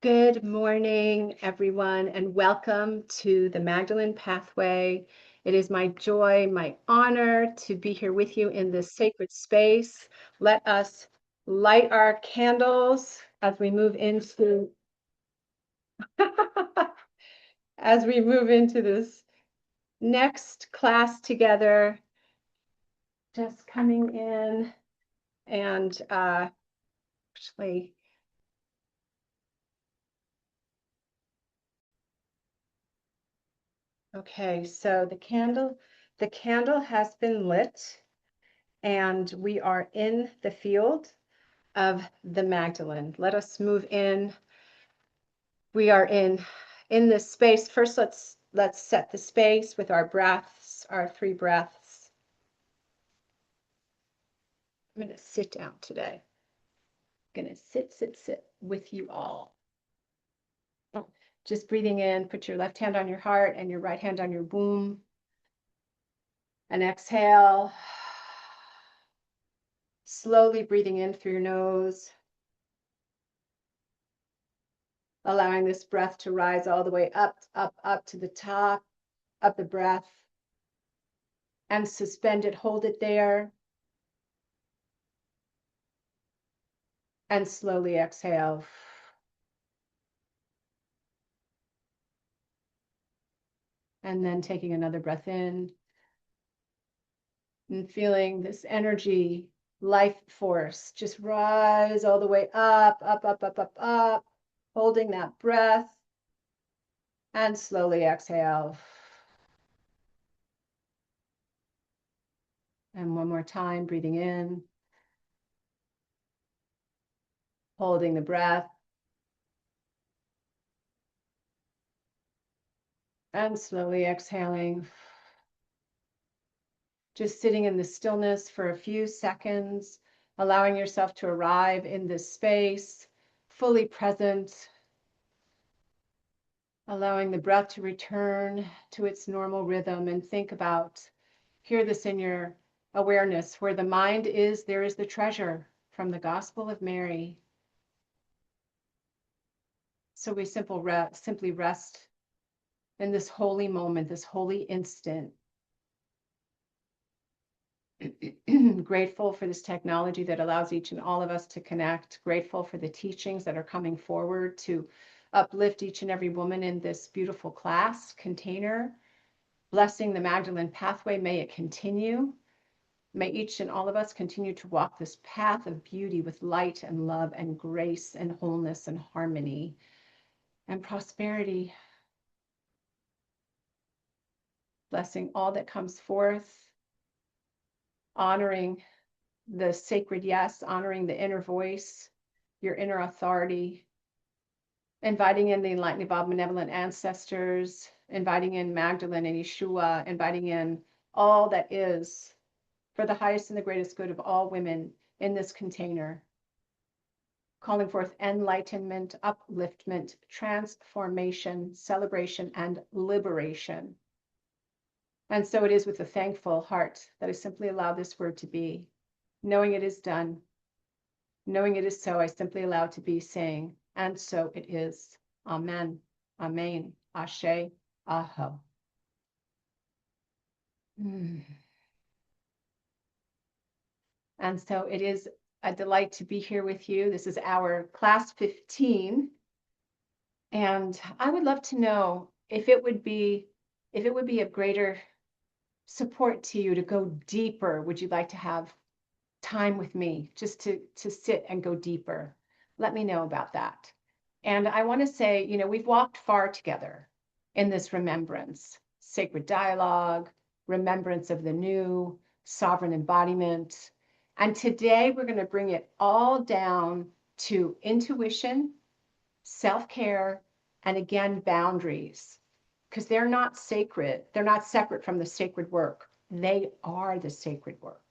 Good morning, everyone, and welcome to the Magdalene Pathway. It is my joy, my honor to be here with you in this sacred space. Let us light our candles as we move into as we move into this next class together. Just coming in and actually. Okay, so the candle has been lit, and we are in the field of the Magdalene. Let us move in. We are in this space. First, let's set the space with our breaths, our 3 breaths. I'm going to sit down today. I'm going to sit with you all. Just breathing in, put your left hand on your heart and your right hand on your womb. And exhale. Slowly breathing in through your nose. Allowing this breath to rise all the way up to the top of the breath. And suspend it, hold it there. And slowly exhale. And then taking another breath in. And feeling this energy, life force, just rise all the way up. Holding that breath. And slowly exhale. And one more time, breathing in. Holding the breath. And slowly exhaling. Just sitting in the stillness for a few seconds, allowing yourself to arrive in this space, fully present, allowing the breath to return to its normal rhythm. And think about, hear this in your awareness, where the mind is, there is the treasure, from the Gospel of Mary. So we simply rest in this holy moment, this holy instant. Grateful for this technology that allows each and all of us to connect. Grateful for the teachings that are coming forward to uplift each and every woman in this beautiful class container. Blessing the Magdalene Pathway. May it continue. May each and all of us continue to walk this path of beauty with light and love and grace and wholeness and harmony and prosperity. Blessing all that comes forth, honoring the sacred yes, honoring the inner voice, your inner authority, inviting in the enlightened, evolved, benevolent ancestors, inviting in Magdalene and Yeshua, inviting in all that is for the highest and the greatest good of all women in this container, calling forth enlightenment, upliftment, transformation, celebration, and liberation. And so it is with a thankful heart that I simply allow this word to be. Knowing it is done, knowing it is so, I simply allow it to be, saying, and so it is. Amen. Amen. Ashe. Aho. And so it is a delight to be here with you. This is our class 15. And I would love to know if it would be of greater support to you to go deeper. Would you like to have time with me just to sit and go deeper? Let me know about that. And I want to say, we've walked far together in this remembrance, sacred dialogue, remembrance of the new, sovereign embodiment. And today we're going to bring it all down to intuition, self-care, and again, boundaries, because they're not sacred. They're not separate from the sacred work. They are the sacred work.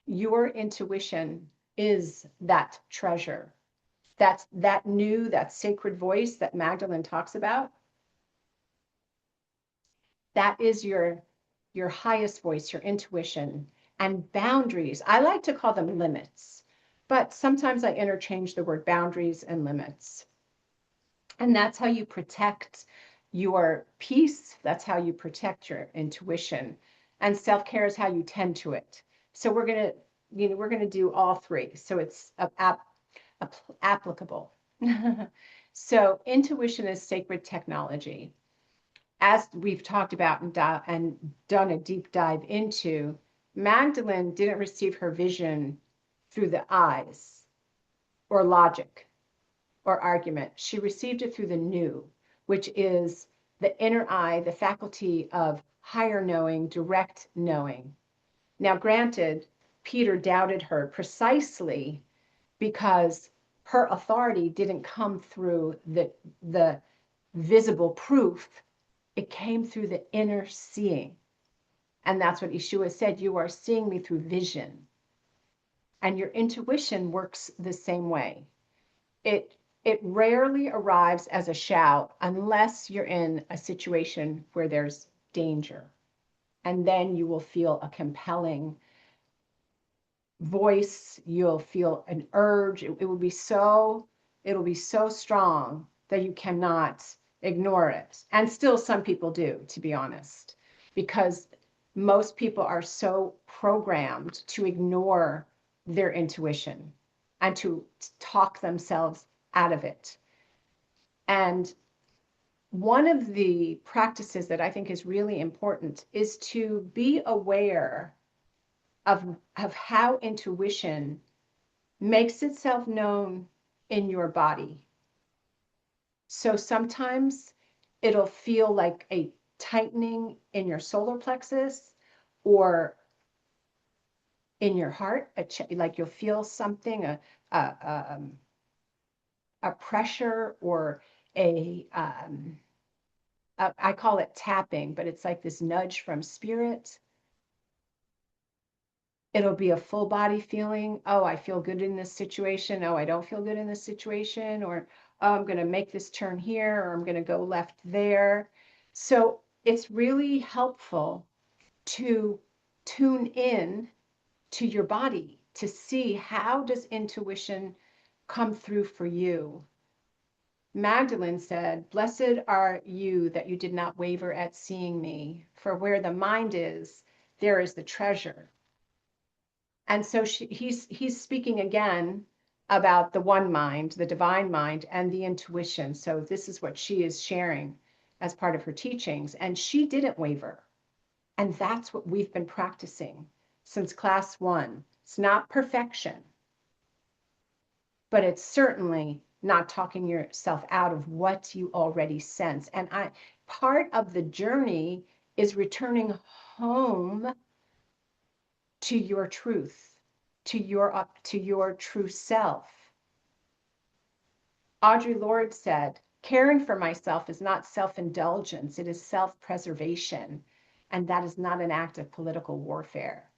Your intuition is that treasure. That's that new, that sacred voice that Magdalene talks about. That is your highest voice, your intuition. And boundaries, I like to call them limits. But sometimes I interchange the word boundaries and limits. And that's how you protect your peace. That's how you protect your intuition. And self-care is how you tend to it. So we're going to, we're going to do all three. So it's applicable. So intuition is sacred technology. As we've talked about and done a deep dive into, Magdalene didn't receive her vision through the eyes or logic or argument. She received it through the new, which is the inner eye, the faculty of higher knowing, direct knowing. Now, granted, Peter doubted her precisely because her authority didn't come through the visible proof. It came through the inner seeing. And that's what Yeshua said, you are seeing me through vision. And your intuition works the same way. It rarely arrives as a shout unless you're in a situation where there's danger. And then you will feel a compelling voice, you'll feel an urge. It'll be so strong that you cannot ignore it. And still some people do, to be honest, because most people are so programmed to ignore their intuition and to talk themselves out of it. And one of the practices that I think is really important is to be aware of how intuition makes itself known in your body. So sometimes it'll feel like a tightening in your solar plexus or in your heart, like you'll feel something, a pressure or I call it tapping, but it's like this nudge from spirit. It'll be a full body feeling. Oh, I feel good in this situation. Oh, I don't feel good in this situation. Or, oh, I'm going to make this turn here, or I'm going to go left there. So it's really helpful to tune in to your body to see how does intuition come through for you. Magdalene said, "Blessed are you that you did not waver at seeing me, for where the mind is, there is the treasure." And so he's speaking again about the one mind, the divine mind, and the intuition. So this is what she is sharing as part of her teachings. And she didn't waver. And that's what we've been practicing since class 1. It's not perfection, but it's certainly not talking yourself out of what you already sense. And part of the journey is returning home to your truth, to your true self. Audre Lorde said, "Caring for myself is not self-indulgence, it is self-preservation, and that is not an act of political warfare."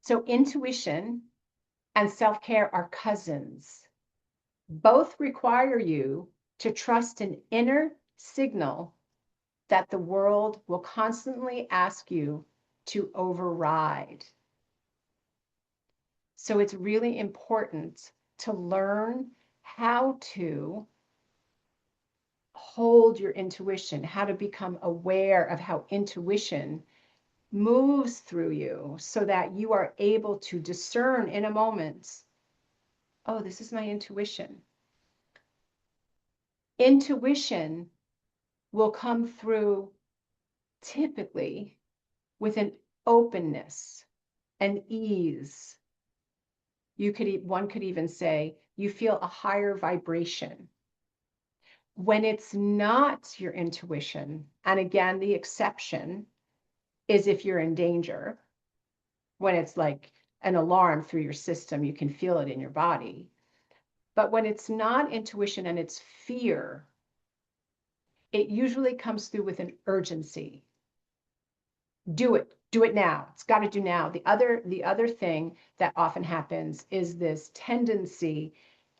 So intuition and self-care are cousins. Both require you to trust an inner signal that the world will constantly ask you to override. So it's really important to learn how to hold your intuition, how to become aware of how intuition moves through you so that you are able to discern in a moment, oh, this is my intuition. Intuition will come through typically with an openness, an ease. One could even say you feel a higher vibration. When it's not your intuition, and again, the exception is if you're in danger, when it's like an alarm through your system, you can feel it in your body. But when it's not intuition and it's fear, it usually comes through with an urgency. Do it now. It's got to do now. The other thing that often happens is this tendency,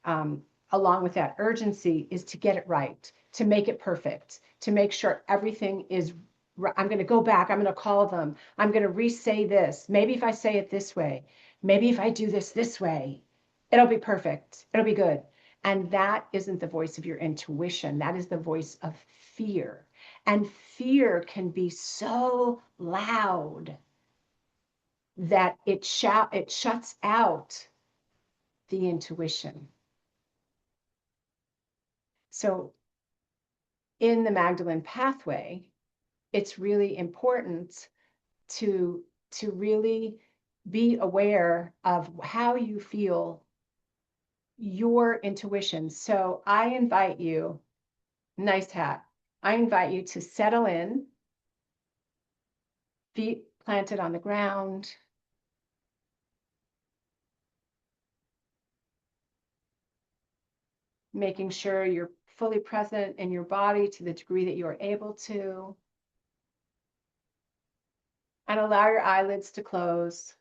along with that urgency, is to get it right, to make it perfect, to make sure everything is right. I'm going to go back. I'm going to call them. I'm going to re-say this. Maybe if I say it this way, maybe if I do this way, it'll be perfect. It'll be good. And that isn't the voice of your intuition. That is the voice of fear. And fear can be so loud that it shuts out the intuition. So in the Magdalene Pathway, it's really important to really be aware of how you feel your intuition. So I invite you, nice hat. I invite you to settle in, feet planted on the ground. Making sure you're fully present in your body to the degree that you're able to. And allow your eyelids to close.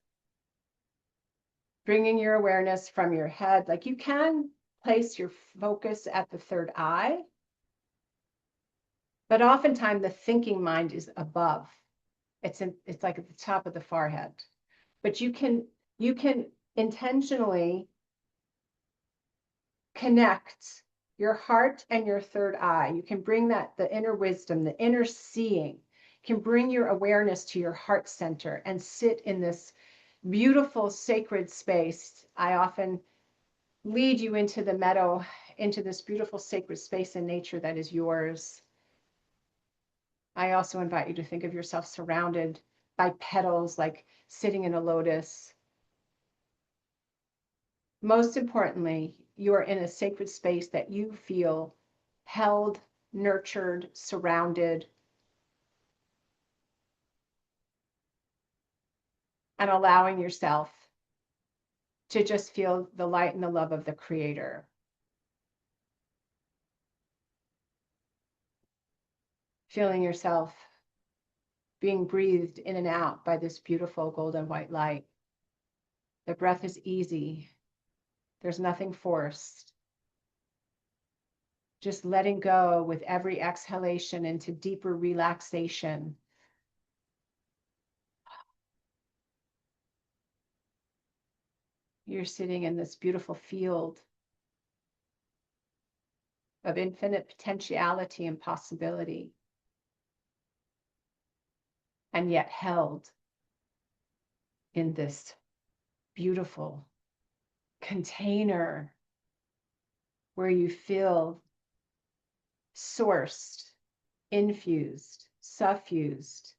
Bringing your awareness from your head, like you can place your focus at the third eye, but oftentimes the thinking mind is above. It's like at the top of the forehead. But you can intentionally connect your heart and your third eye. You can bring that, the inner wisdom, the inner seeing, can bring your awareness to your heart center and sit in this beautiful sacred space. I often lead you into the meadow, into this beautiful sacred space in nature that is yours. I also invite you to think of yourself surrounded by petals, like sitting in a lotus. Most importantly, you are in a sacred space that you feel held, nurtured, surrounded, and allowing yourself to just feel the light and the love of the Creator. Feeling yourself being breathed in and out by this beautiful golden white light. The breath is easy. There's nothing forced. Just letting go with every exhalation into deeper relaxation. You're sitting in this beautiful field of infinite potentiality and possibility, and yet held in this beautiful container where you feel sourced, infused, suffused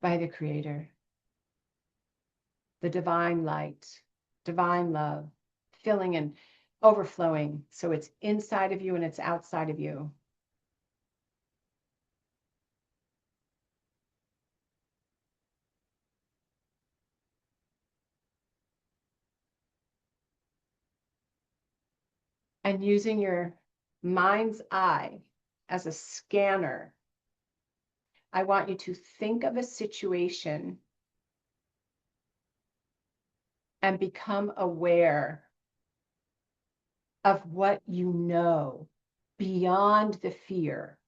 by the Creator, the divine light, divine love, filling and overflowing. So it's inside of you and it's outside of you. And using your mind's eye as a scanner, I want you to think of a situation and become aware of what you know beyond the fear.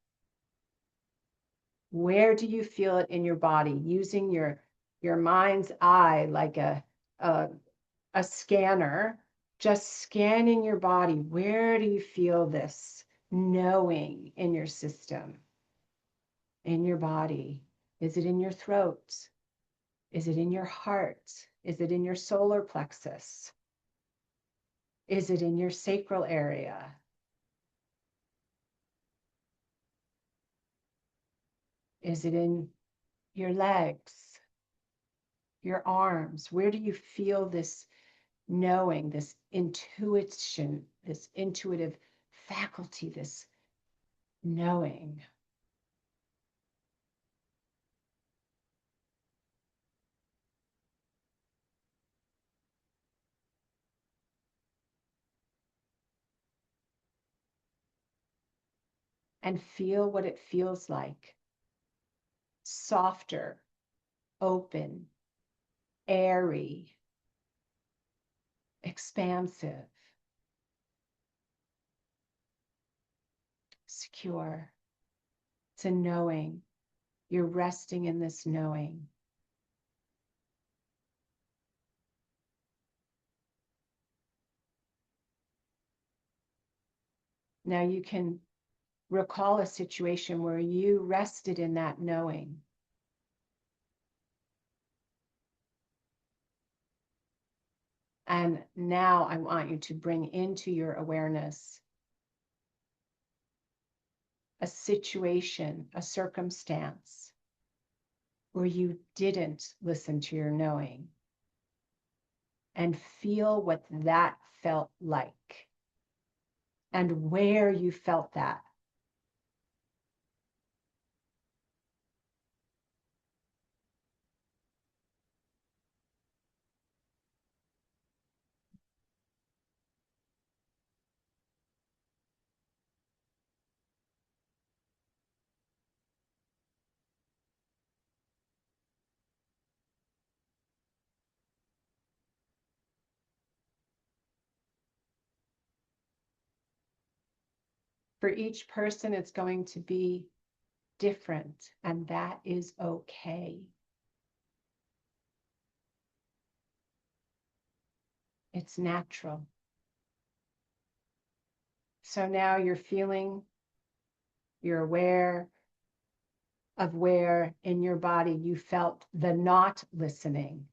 Where do you feel it in your body? Using your mind's eye like a scanner, just scanning your body. Where do you feel this knowing in your system, in your body? Is it in your throat? Is it in your heart? Is it in your solar plexus? Is it in your sacral area? Is it in your legs, your arms? Where do you feel this knowing, this intuition, this intuitive faculty, this knowing? And feel what it feels like. Softer, open, airy, expansive, secure. It's a knowing. You're resting in this knowing. Now you can recall a situation where you rested in that knowing. And now I want you to bring into your awareness a situation, a circumstance where you didn't listen to your knowing, and feel what that felt like and where you felt that. For each person, it's going to be different, and that is okay. It's natural. So now you're feeling, you're aware of where in your body you felt the not listening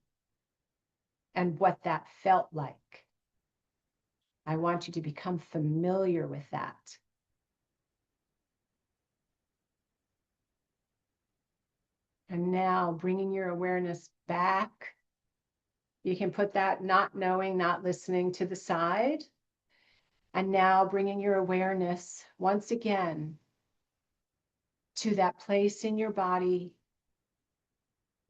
and what that felt like. I want you to become familiar with that. And now bringing your awareness back, you can put that not knowing, not listening to the side. And now bringing your awareness once again to that place in your body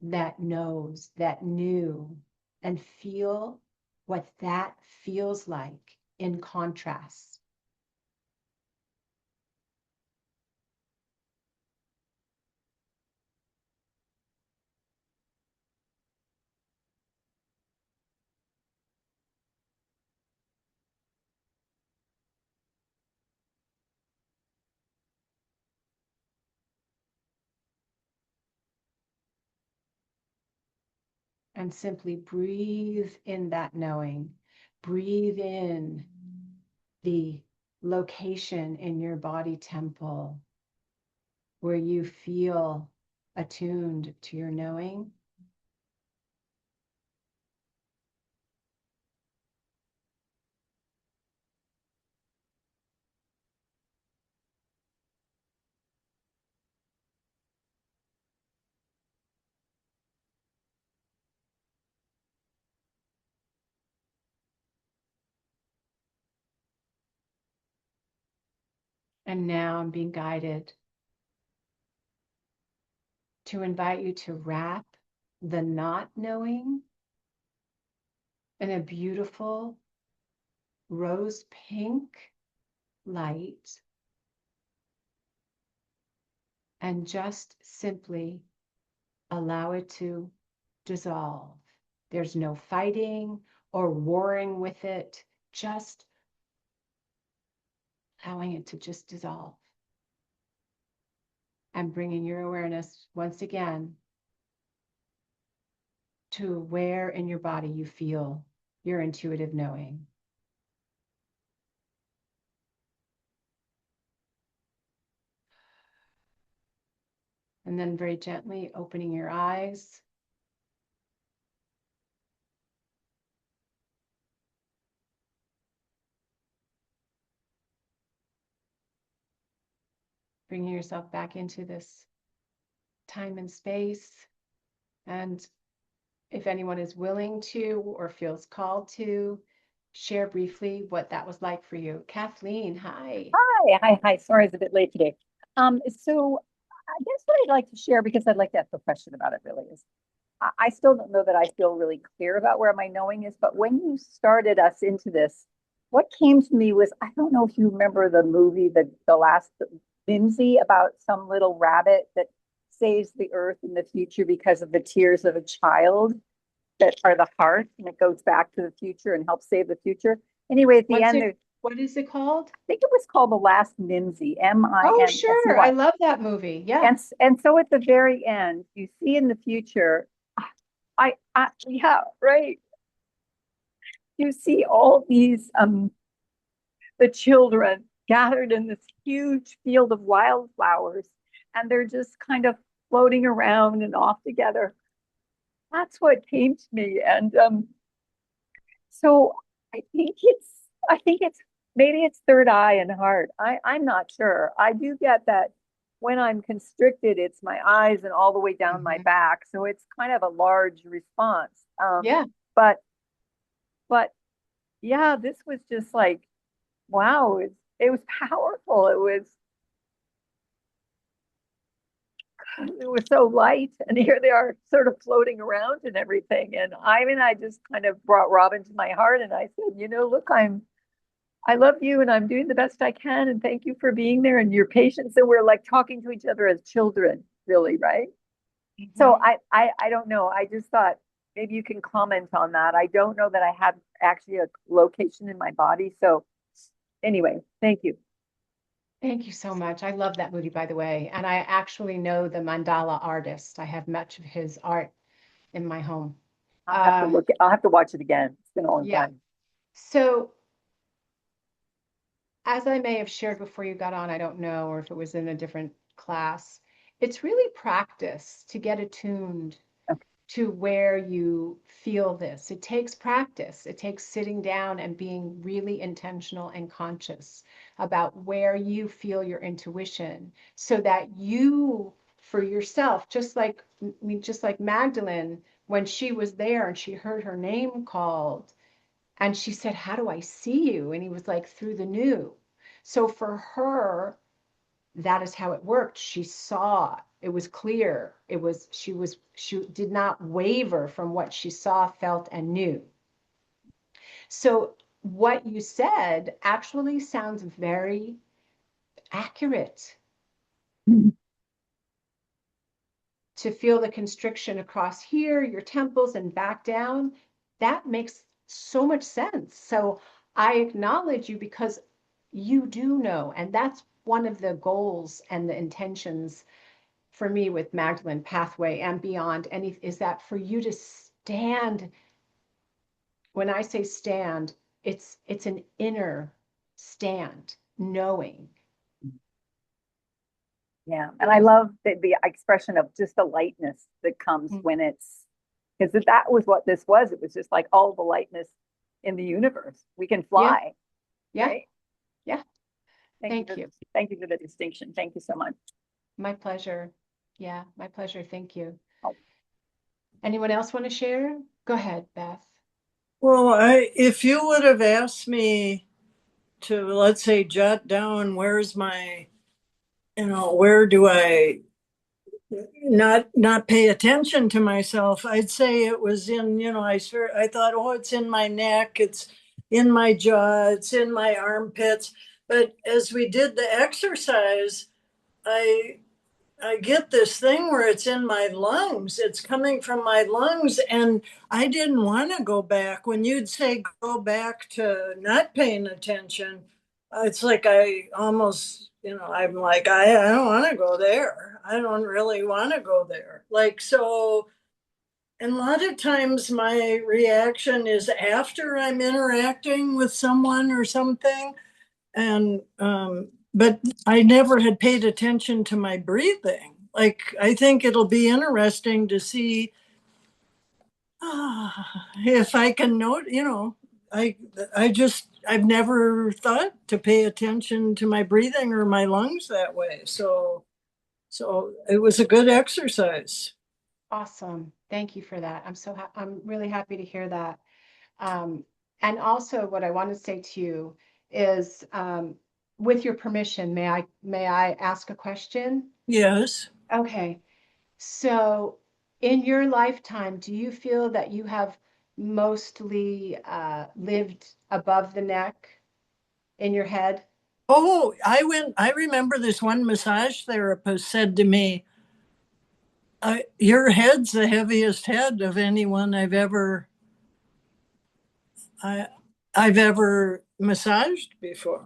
that knows, that knew, and feel what that feels like in contrast. And simply breathe in that knowing. Breathe in the location in your body temple where you feel attuned to your knowing. And now I'm being guided to invite you to wrap the not knowing in a beautiful rose pink light, and just simply allow it to dissolve. There's no fighting or warring with it, just allowing it to just dissolve. And bringing your awareness once again to where in your body you feel your intuitive knowing. And then very gently opening your eyes. Bringing yourself back into this time and space. And if anyone is willing to or feels called to, share briefly what that was like for you. Kathleen, hi. Hi. Sorry, it's a bit late today. So I guess what I'd like to share, because I'd like to ask a question about it really is, I still don't know that I feel really clear about where my knowing is, but when you started us into this, what came to me was, I don't know if you remember the movie, the last Whimsy, about some little rabbit that saves the earth in the future because of the tears of a child that are the heart, and it goes back to the future and helps save the future. Anyway, at the end, What is it called? I think it was called The Last Mimsy, Oh, sure. Mimsy. I love that movie. Yeah. And so at the very end, you see in the future, yeah, right. You see all these the children gathered in this huge field of wildflowers, and they're just kind of floating around and off together. That's what came to me. And so I think it's maybe it's third eye and heart. I'm not sure. I do get that when I'm constricted, it's my eyes and all the way down my Mhm. back. So it's kind of a large response. Yeah. But but yeah, this was just like, wow, it was powerful. It was so light, and here they are sort of floating around and everything. And I mean, I just kind of brought Robin to my heart, and I said, look, I love you, and I'm doing the best I can, and thank you for being there and your patience. And we're like talking to each other as children, really, right? So Mhm. I don't know. I just thought maybe you can comment on that. I don't know that I have actually a location in my body. So anyway, thank you. Thank you so much. I love that movie, by the way. And I actually know the mandala artist. I have much of his art in my home. Uh, I'll have to watch it again. It's been a long yeah. time. So, as I may have shared before you got on, I don't know, or if it was in a different class, it's really practice to get attuned Okay. to where you feel this. It takes practice. It takes sitting down and being really intentional and conscious about where you feel your intuition so that you, for yourself, just like Magdalene, when she was there and she heard her name called and she said, "How do I see you?" And he was like, "Through the new." So for her, that is how it worked. She saw, it was clear. She did not waver from what she saw, felt, and knew. So what you said actually sounds very accurate. To feel the constriction across here, your temples, and back down, that makes so much sense. So I acknowledge you because you do know. And that's one of the goals and the intentions for me with Magdalene Pathway and beyond any is that for you to stand. When I say stand, it's an inner stand, knowing. Yeah. And I love the expression of just the lightness that comes Mm. when it's because that was what this was. It was just like all the lightness in the universe. We can Yeah, fly, yeah, right? yeah. Thank you Thank you. thank you for the distinction. Thank you so much. My pleasure. Yeah, my pleasure. Thank you. Oh, Anyone else want to share? Go ahead, Beth. Well, if you would have asked me to, let's say, jot down where's my, where do I not pay attention to myself, I'd say it was in, I thought, oh, it's in my neck, it's in my jaw, it's in my armpits. But as we did the exercise, I I get this thing where it's in my lungs. It's coming from my lungs. And I didn't want to go back. When you'd say go back to not paying attention, it's like I almost, I'm like, I don't want to go there. I don't really want to go there. Like, so, and a lot of times my reaction is after I'm interacting with someone or something. And but I never had paid attention to my breathing. Like, I think it'll be interesting to see if I can note, i I've never thought to pay attention to my breathing or my lungs that way. So it was a good exercise. Awesome. Thank you for that. I'm really happy to hear that. Um, and also what I want to say to you is, with your permission, may I ask a question? Yes. Okay. So in your lifetime, do you feel that you have mostly lived above the neck in your head? Oh, I remember this one massage therapist said to me, your head's the heaviest head of anyone I, I've ever massaged before.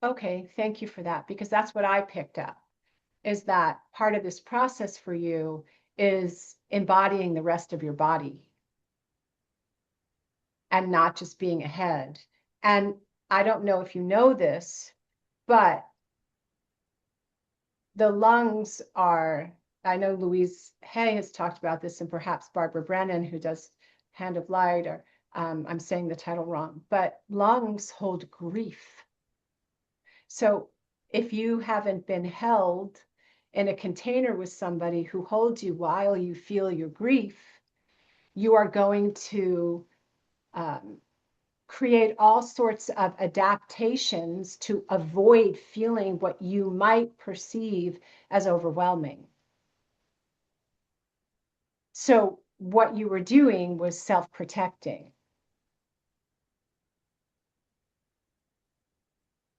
Okay, thank you for that, because that's what I picked up, is that part of this process for you is embodying the rest of your body and not just being a head. And I don't know if you know this, but the lungs are, I know Louise Hay has talked about this, and perhaps Barbara Brennan, who does Hand of Light, or I'm saying the title wrong, but lungs hold grief. So if you haven't been held in a container with somebody who holds you while you feel your grief, you are going to create all sorts of adaptations to avoid feeling what you might perceive as overwhelming. So what you were doing was self-protecting.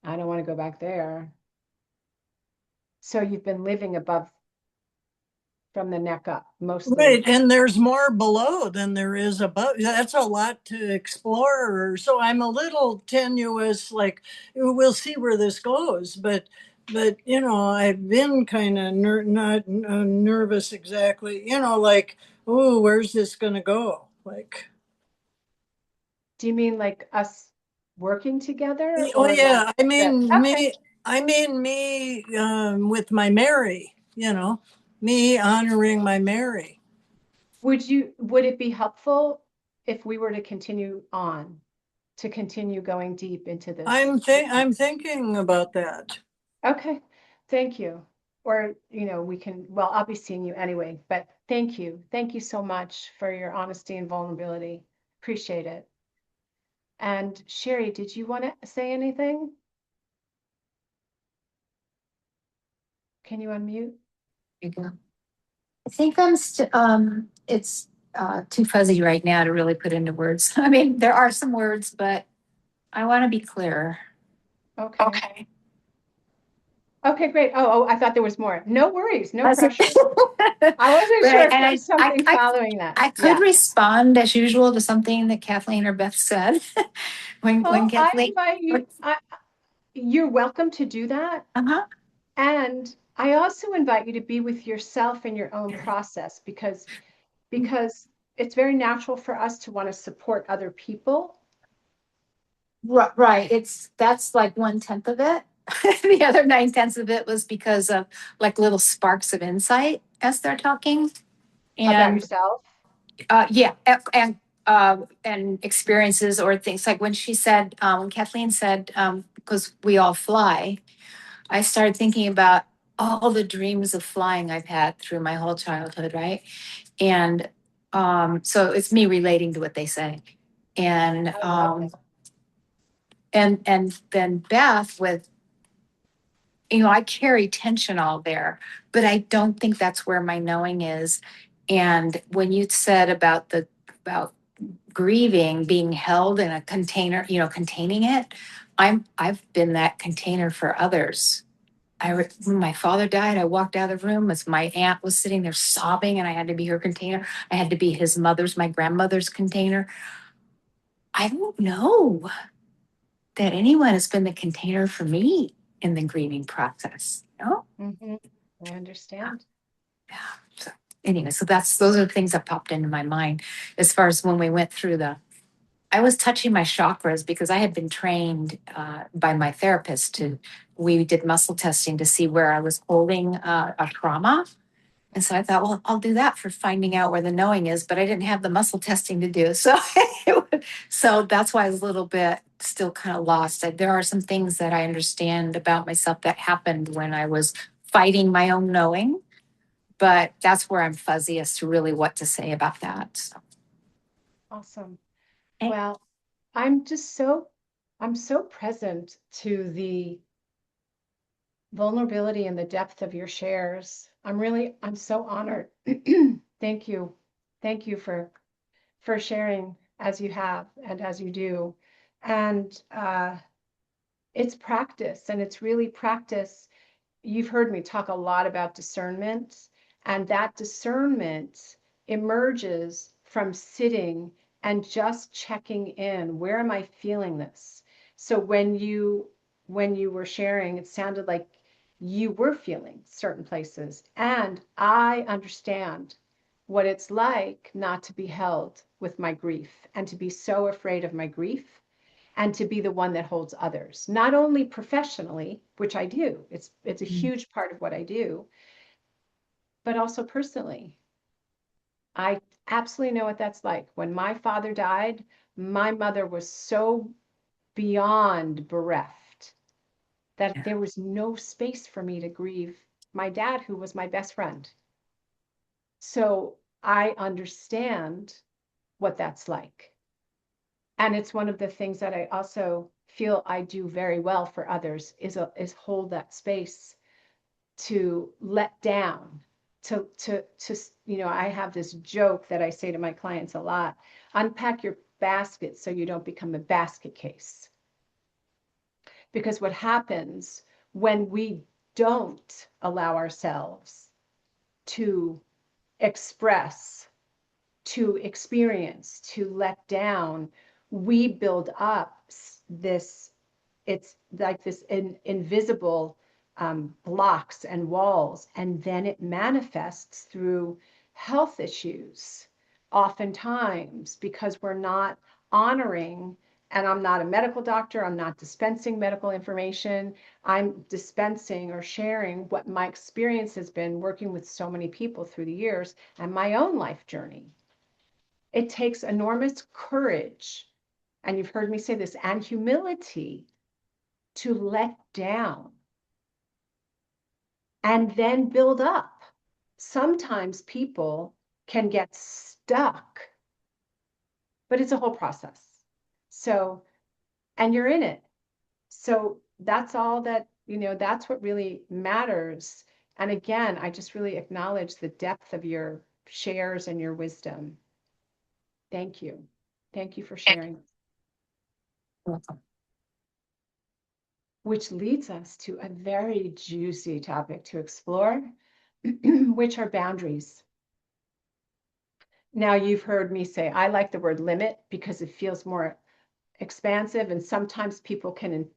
I don't want to go back there. So you've been living above from the neck up mostly. Right, and there's more below than there is above. That's a lot to explore. So I'm a little tenuous, like we'll see where this goes. But I've been kind of not nervous exactly. Like, oh, where's this going to go? Like, Do you mean like us working together, oh or like yeah, I mean okay. me. I mean me with my Mary. Me honoring my Mary. Would it be helpful if we were to continue on, to continue going deep into this? I'm thinking about that. Okay, thank you. Or, we can, well, I'll be seeing you anyway, but thank you. Thank you so much for your honesty and vulnerability. Appreciate it. And Sherry, did you want to say anything? Can you unmute? You go. I think it's too fuzzy right now to really put into words. I mean, there are some words, but I want to be clearer. Okay. Okay. Okay, great. Oh, I thought there was more. No worries, no That's it. pressure. I wasn't sure Right, if and there was something following that. I could Yeah. respond as usual to something that Kathleen or Beth said when Oh, I Kathleen. invite you. You're welcome to do that. Uh-huh. And I also invite you to be with yourself in your own process, because it's very natural for us to want to support other people. Right. That's like 1/10 of it. The other 9/10 of it was because of like little sparks of insight as they're talking. About And yourself. yeah, and experiences or things like when she said, when Kathleen said, because we all fly, I started thinking about all the dreams of flying I've had through my whole childhood, right? And so it's me relating to what they say. And I love it. and then Beth with, I carry tension all there, but I don't think that's where my knowing is. And when you said about grieving being held in a container, containing it, I've been that container for others. When my father died, I walked out of the room as my aunt was sitting there sobbing, and I had to be her container. I had to be my grandmother's container. I don't know that anyone has been the container for me in the grieving process. Mm-hmm. I understand. Yeah. So anyway, those are the things that popped into my mind as far as when we went through I was touching my chakras because I had been trained by my therapist we did muscle testing to see where I was holding a trauma. And so I thought, well, I'll do that for finding out where the knowing is, but I didn't have the muscle testing to do. So, so that's why I was a little bit still kind of lost. There are some things that I understand about myself that happened when I was fighting my own knowing, but that's where I'm fuzzy as to really what to say about that. So. Awesome. Okay. Well, I'm so present to the vulnerability and the depth of your shares. I'm so honored. Thank you. Thank you for sharing as you have and as you do. And it's practice, and it's really practice. You've heard me talk a lot about discernment, and that discernment emerges from sitting and just checking in. Where am I feeling this? So when you were sharing, it sounded like you were feeling certain places, and I understand what it's like not to be held with my grief and to be so afraid of my grief. and to be the one that holds others, not only professionally, which I do, it's a huge part of what I do, but also personally. I absolutely know what that's like. When my father died, my mother was so beyond bereft that Yeah. there was no space for me to grieve my dad, who was my best friend. So I understand what that's like. And it's one of the things that I also feel I do very well for others is hold that space to let down, to I have this joke that I say to my clients a lot: unpack your basket so you don't become a basket case. Because what happens when we don't allow ourselves to express, to experience, to let down, we build up this, it's like this invisible blocks and walls, and then it manifests through health issues, oftentimes because we're not honoring. And I'm not a medical doctor, I'm not dispensing medical information, I'm dispensing or sharing what my experience has been working with so many people through the years and my own life journey. It takes enormous courage, and you've heard me say this, and humility to let down and then build up. Sometimes people can get stuck, but it's a whole process. So, and you're in it. So that's all that, that's what really matters. And again, I just really acknowledge the depth of your shares and your wisdom. Thank you. Thank you for sharing. Welcome. Which leads us to a very juicy topic to explore, which are boundaries. Now, you've heard me say I like the word limit because it feels more expansive, and sometimes people can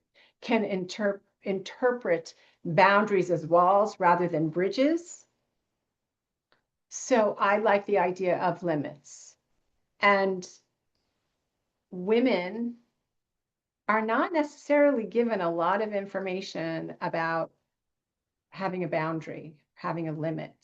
interpret boundaries as walls rather than bridges. So I like the idea of limits. And women are not necessarily given a lot of information about having a boundary, having a limit.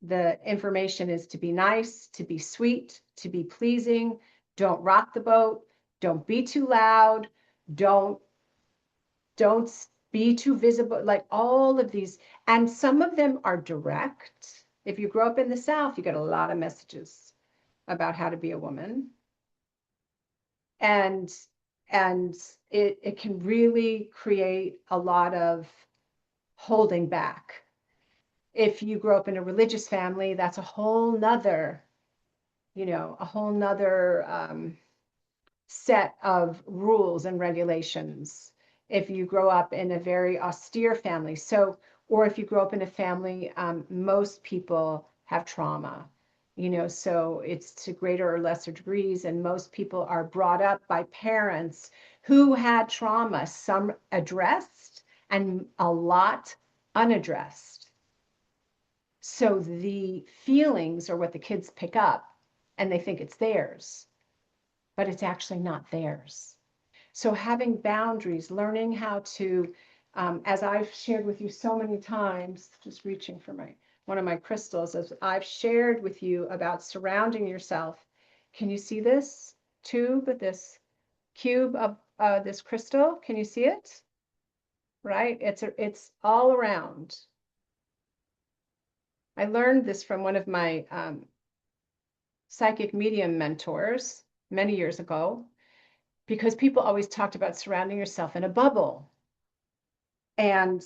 The information is to be nice, to be sweet, to be pleasing, don't rock the boat, don't be too loud, don't be too visible, like all of these. And some of them are direct. If you grow up in the South, you get a lot of messages about how to be a woman. And it can really create a lot of holding back. If you grow up in a religious family, that's a whole nother, set of rules and regulations. If you grow up in a very austere family, or if you grow up in a family, most people have trauma, so it's to greater or lesser degrees, and most people are brought up by parents who had trauma, some addressed and a lot unaddressed. So the feelings are what the kids pick up, and they think it's theirs, but it's actually not theirs. So having boundaries, learning how to, as I've shared with you so many times, just reaching for one of my crystals, as I've shared with you about surrounding yourself. Can you see this tube, this cube of this crystal? Can you see it? Right? It's all around. I learned this from one of my psychic medium mentors many years ago, because people always talked about surrounding yourself in a bubble. And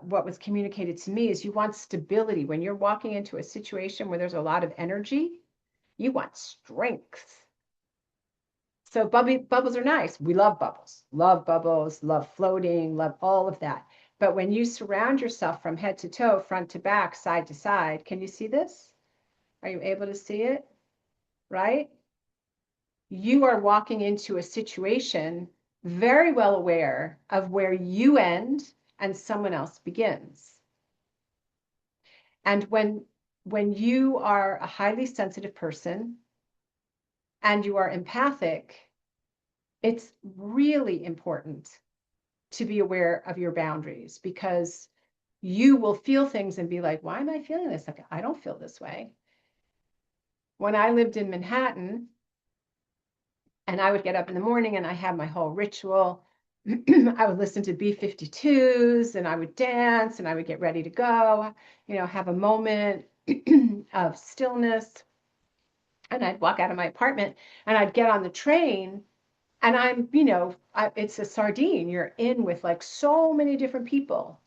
what was communicated to me is you want stability. When you're walking into a situation where there's a lot of energy, you want strength. So bubbles are nice. We love bubbles, love floating, love all of that. But when you surround yourself from head to toe, front to back, side to side, can you see this? Are you able to see it? Right? You are walking into a situation very well aware of where you end and someone else begins. And when you are a highly sensitive person and you are empathic, it's really important to be aware of your boundaries, because you will feel things and be like, why am I feeling this? Like, I don't feel this way. When I lived in Manhattan, and I would get up in the morning and I had my whole ritual. I would listen to B-52s and I would dance and I would get ready to go, have a moment of stillness. And I'd walk out of my apartment and I'd get on the train, and it's a sardine. You're in with like so many different people,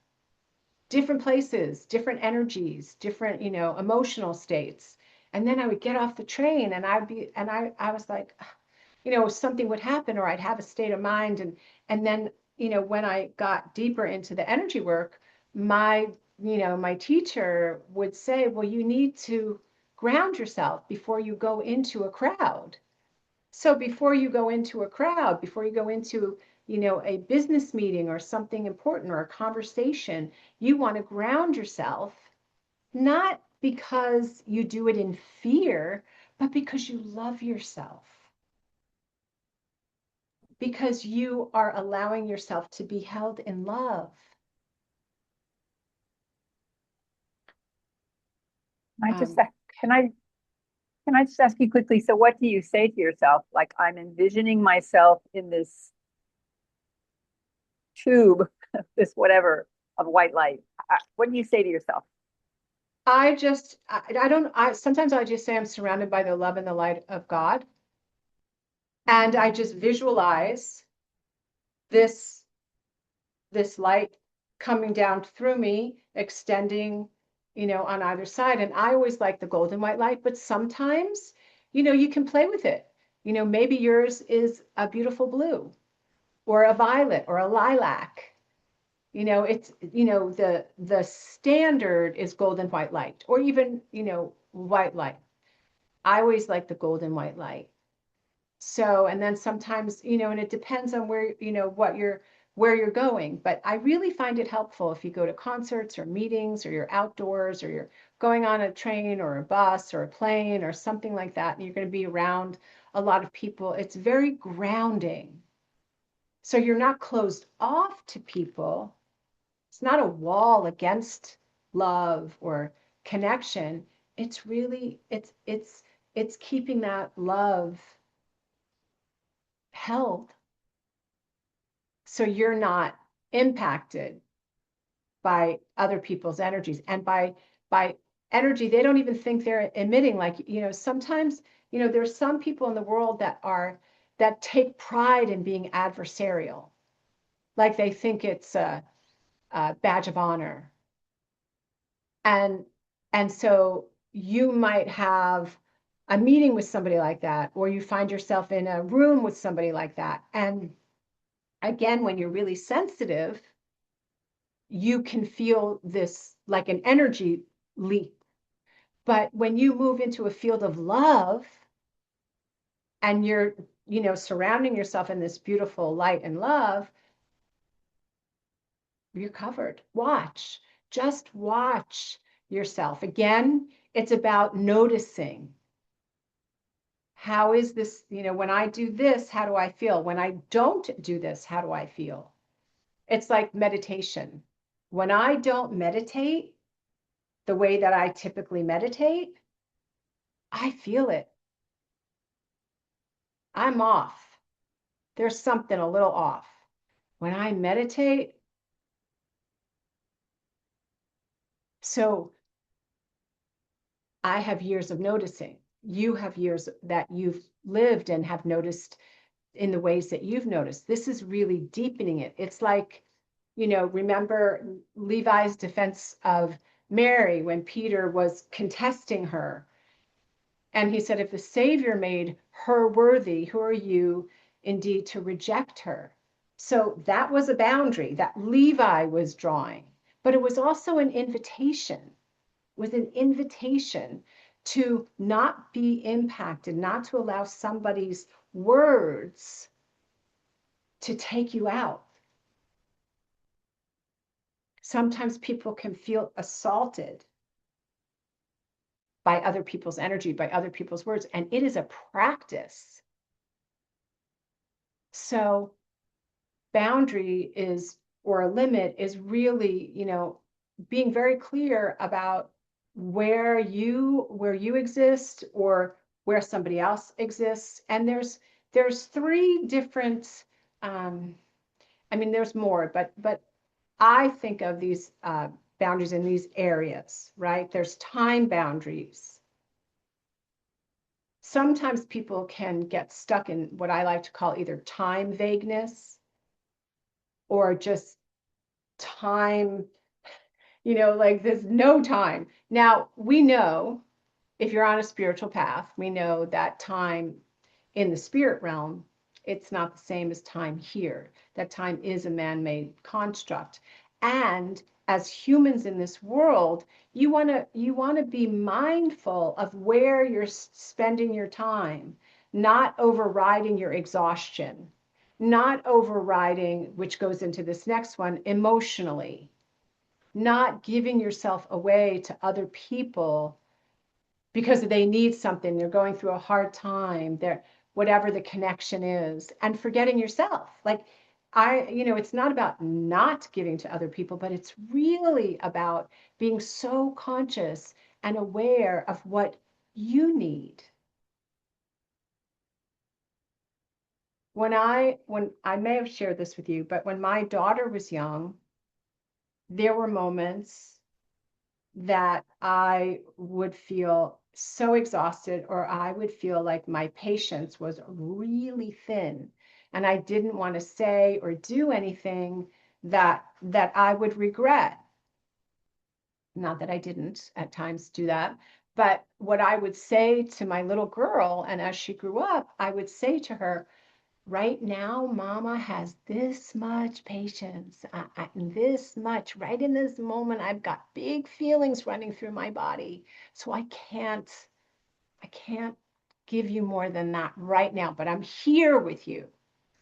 different places, different energies, different, emotional states. And then I would get off the train and I was like, something would happen, or I'd have a state of mind. And then, when I got deeper into the energy work, my teacher would say, well, you need to ground yourself before you go into a crowd. So before you go into a crowd, before you go into, a business meeting or something important or a conversation, you want to ground yourself, not because you do it in fear, but because you love yourself. Because you are allowing yourself to be held in love. I just, can I just ask you quickly, so what do you say to yourself? Like, I'm envisioning myself in this tube, this whatever of white light. What do you say to yourself? Sometimes I just say I'm surrounded by the love and the light of God. And I just visualize this light coming down through me, extending, on either side. And I always like the golden white light, but sometimes, you can play with it. Maybe yours is a beautiful blue or a violet or a lilac. It's, the standard is golden white light, or even, white light. I always like the golden white light. So, and then sometimes, and it depends on where, where you're going. But I really find it helpful if you go to concerts or meetings, or you're outdoors, or you're going on a train or a bus or a plane or something like that, and you're going to be around a lot of people. It's very grounding. So you're not closed off to people. It's not a wall against love or connection. It's really, it's keeping that love held, so you're not impacted by other people's energies. And by energy they don't even think they're emitting. Like, sometimes, there's some people in the world that take pride in being adversarial, like they think it's a badge of honor. And so you might have a meeting with somebody like that, or you find yourself in a room with somebody like that. And again, when you're really sensitive, you can feel this like an energy leap. But when you move into a field of love and you're, surrounding yourself in this beautiful light and love, you're covered. Just watch yourself. Again, it's about noticing. How is this, when I do this, how do I feel? When I don't do this, how do I feel? It's like meditation. When I don't meditate the way that I typically meditate, I feel it. I'm off. There's something a little off. When I meditate, so I have years of noticing. You have years that you've lived and have noticed in the ways that you've noticed. This is really deepening it. It's like, remember Levi's defense of Mary when Peter was contesting her. And he said, if the Savior made her worthy, who are you indeed to reject her? So that was a boundary that Levi was drawing, but it was also an invitation. It was an invitation to not be impacted, not to allow somebody's words to take you out. Sometimes people can feel assaulted by other people's energy, by other people's words, and it is a practice So boundary is, or a limit is really, being very clear about where you exist or where somebody else exists. And there's three different, there's more, but I think of these boundaries in these areas, right? There's time boundaries. Sometimes people can get stuck in what I like to call either time vagueness or just time, like there's no time. Now, we know if you're on a spiritual path, we know that time in the spirit realm, it's not the same as time here. That time is a man-made construct. And as humans in this world, you want to be mindful of where you're spending your time, not overriding your exhaustion, not overriding, which goes into this next one, emotionally, not giving yourself away to other people because they need something, they're going through a hard time, they're whatever the connection is, and forgetting yourself. Like it's not about not giving to other people, but it's really about being so conscious and aware of what you need. When I may have shared this with you, but when my daughter was young, there were moments that I would feel so exhausted, or I would feel like my patience was really thin and I didn't want to say or do anything that I would regret. Not that I didn't at times do that, but what I would say to my little girl, and as she grew up, I would say to her, right now, Mama has this much patience, this much. Right in this moment, I've got big feelings running through my body. So I can't give you more than that right now, but I'm here with you.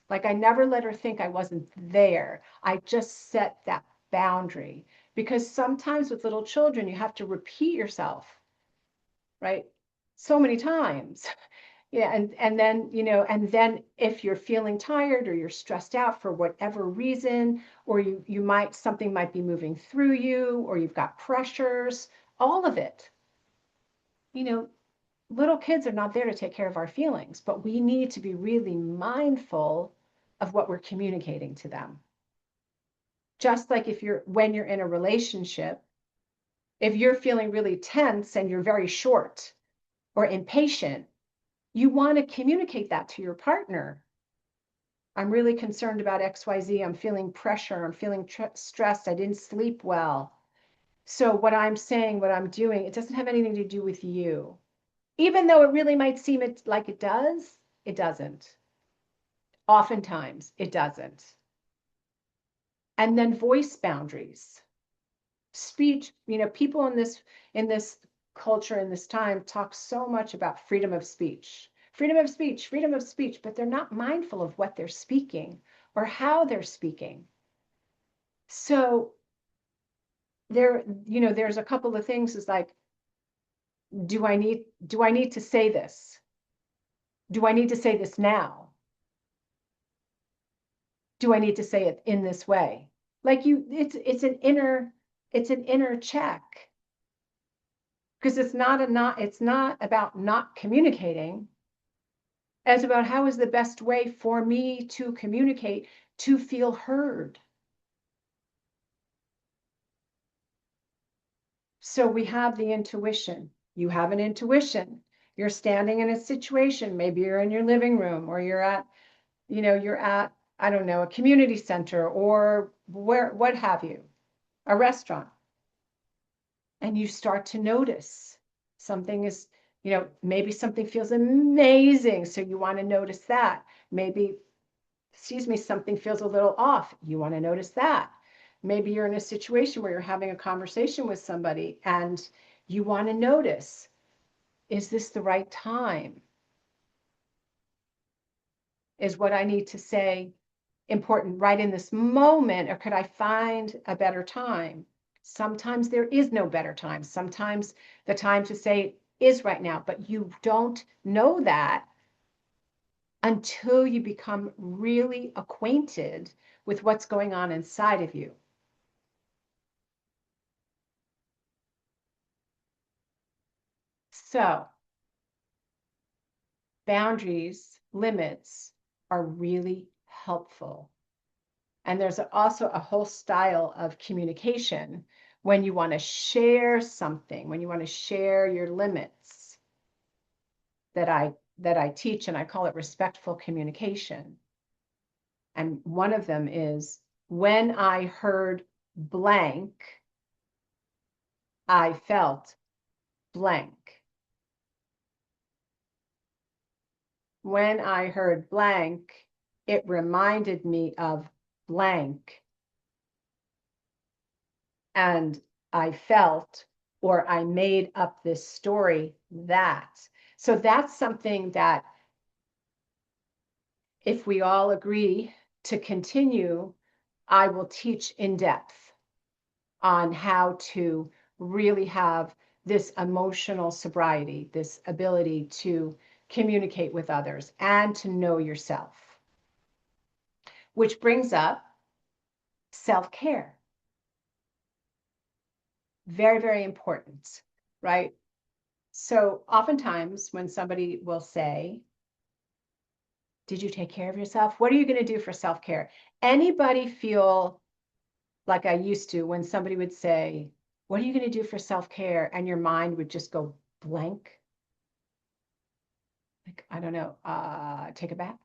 Like I never let her think I wasn't there. I just set that boundary because sometimes with little children, you have to repeat yourself, right? So many times. Yeah, and then, and then if you're feeling tired or you're stressed out for whatever reason, or something might be moving through you, or you've got pressures, all of it. Little kids are not there to take care of our feelings, but we need to be really mindful of what we're communicating to them. Just like when you're in a relationship, if you're feeling really tense and you're very short or impatient, you want to communicate that to your partner. I'm really concerned about XYZ. I'm feeling pressure. I'm feeling stressed. I didn't sleep well. So what I'm saying, what I'm doing, it doesn't have anything to do with you. Even though it really might seem like it does, it doesn't. Oftentimes, it doesn't. And then voice boundaries. Speech, people in this culture, in this time, talk so much about freedom of speech. Freedom of speech, freedom of speech, but they're not mindful of what they're speaking or how they're speaking. So there's a couple of things is like, do I need to say this? Do I need to say this now? Do I need to say it in this way? Like it's an inner check. Because it's not about not communicating. It's about how is the best way for me to communicate, to feel heard. So we have the intuition. You have an intuition. You're standing in a situation. Maybe you're in your living room, or you're at, I don't know, a community center, or what have you, a restaurant. And you start to notice something is, maybe something feels amazing. So you want to notice that. Maybe, something feels a little off. You want to notice that. Maybe you're in a situation where you're having a conversation with somebody and you want to notice, is this the right time? Is what I need to say important right in this moment, or could I find a better time? Sometimes there is no better time. Sometimes the time to say is right now, but you don't know that until you become really acquainted with what's going on inside of you. So, boundaries, limits are really helpful. And there's also a whole style of communication when you want to share something, when you want to share your limits that I teach, and I call it respectful communication. And one of them is, when I heard blank, I felt blank. When I heard blank, it reminded me of blank. And I felt, or I made up this story that. So that's something that, if we all agree to continue, I will teach in depth on how to really have this emotional sobriety, this ability to communicate with others and to know yourself. Which brings up self-care. Very, very important, right? So oftentimes when somebody will say, did you take care of yourself? What are you going to do for self-care? Anybody feel like I used to when somebody would say, what are you going to do for self-care? And your mind would just go blank. Like, I don't know, take a bath.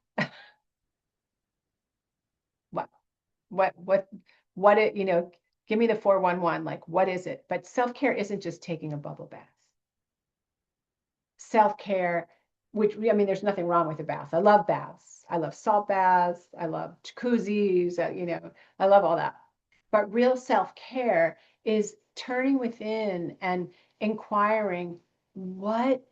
What it, give me the 411, like, what is it? But self-care isn't just taking a bubble bath. Self-care, which, I mean, there's nothing wrong with a bath. I love baths. I love salt baths. I love jacuzzis, I love all that. But real self-care is turning within and inquiring, what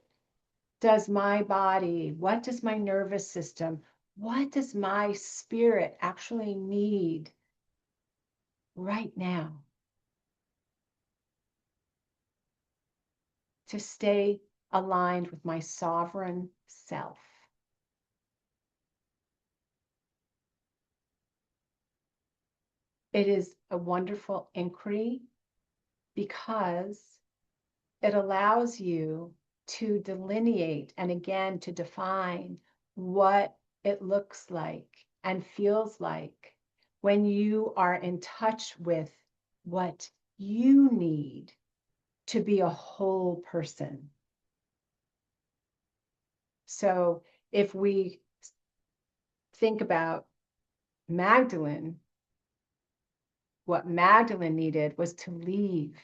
does my body, what does my nervous system, what does my spirit actually need right now to stay aligned with my sovereign self? It is a wonderful inquiry because it allows you to delineate and again to define what it looks like and feels like when you are in touch with what you need to be a whole person. So if we think about Magdalene, what Magdalene needed was to leave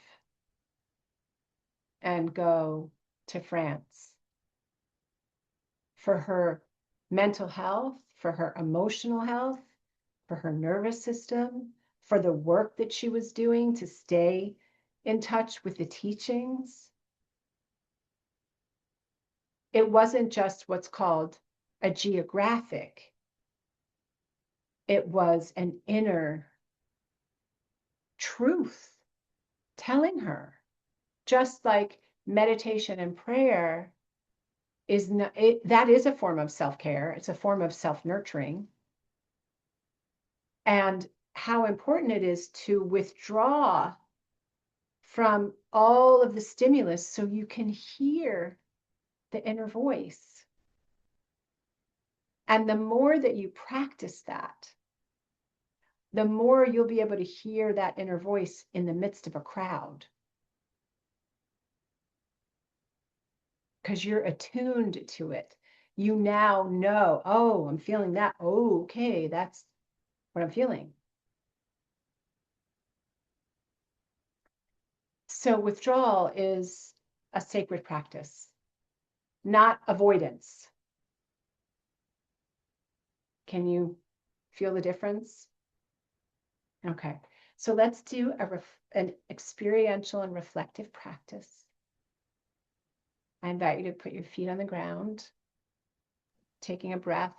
and go to France for her mental health, for her emotional health, for her nervous system, for the work that she was doing to stay in touch with the teachings. It wasn't just what's called a geographic, it was an inner truth telling her, just like meditation and prayer is not, that is a form of self-care. It's a form of self-nurturing. And how important it is to withdraw from all of the stimulus so you can hear the inner voice. And the more that you practice that, the more you'll be able to hear that inner voice in the midst of a crowd. Because you're attuned to it. You now know, oh, I'm feeling that. Oh, okay, that's what I'm feeling. So withdrawal is a sacred practice, not avoidance. Can you feel the difference? Okay, so let's do an experiential and reflective practice. I invite you to put your feet on the ground, taking a breath.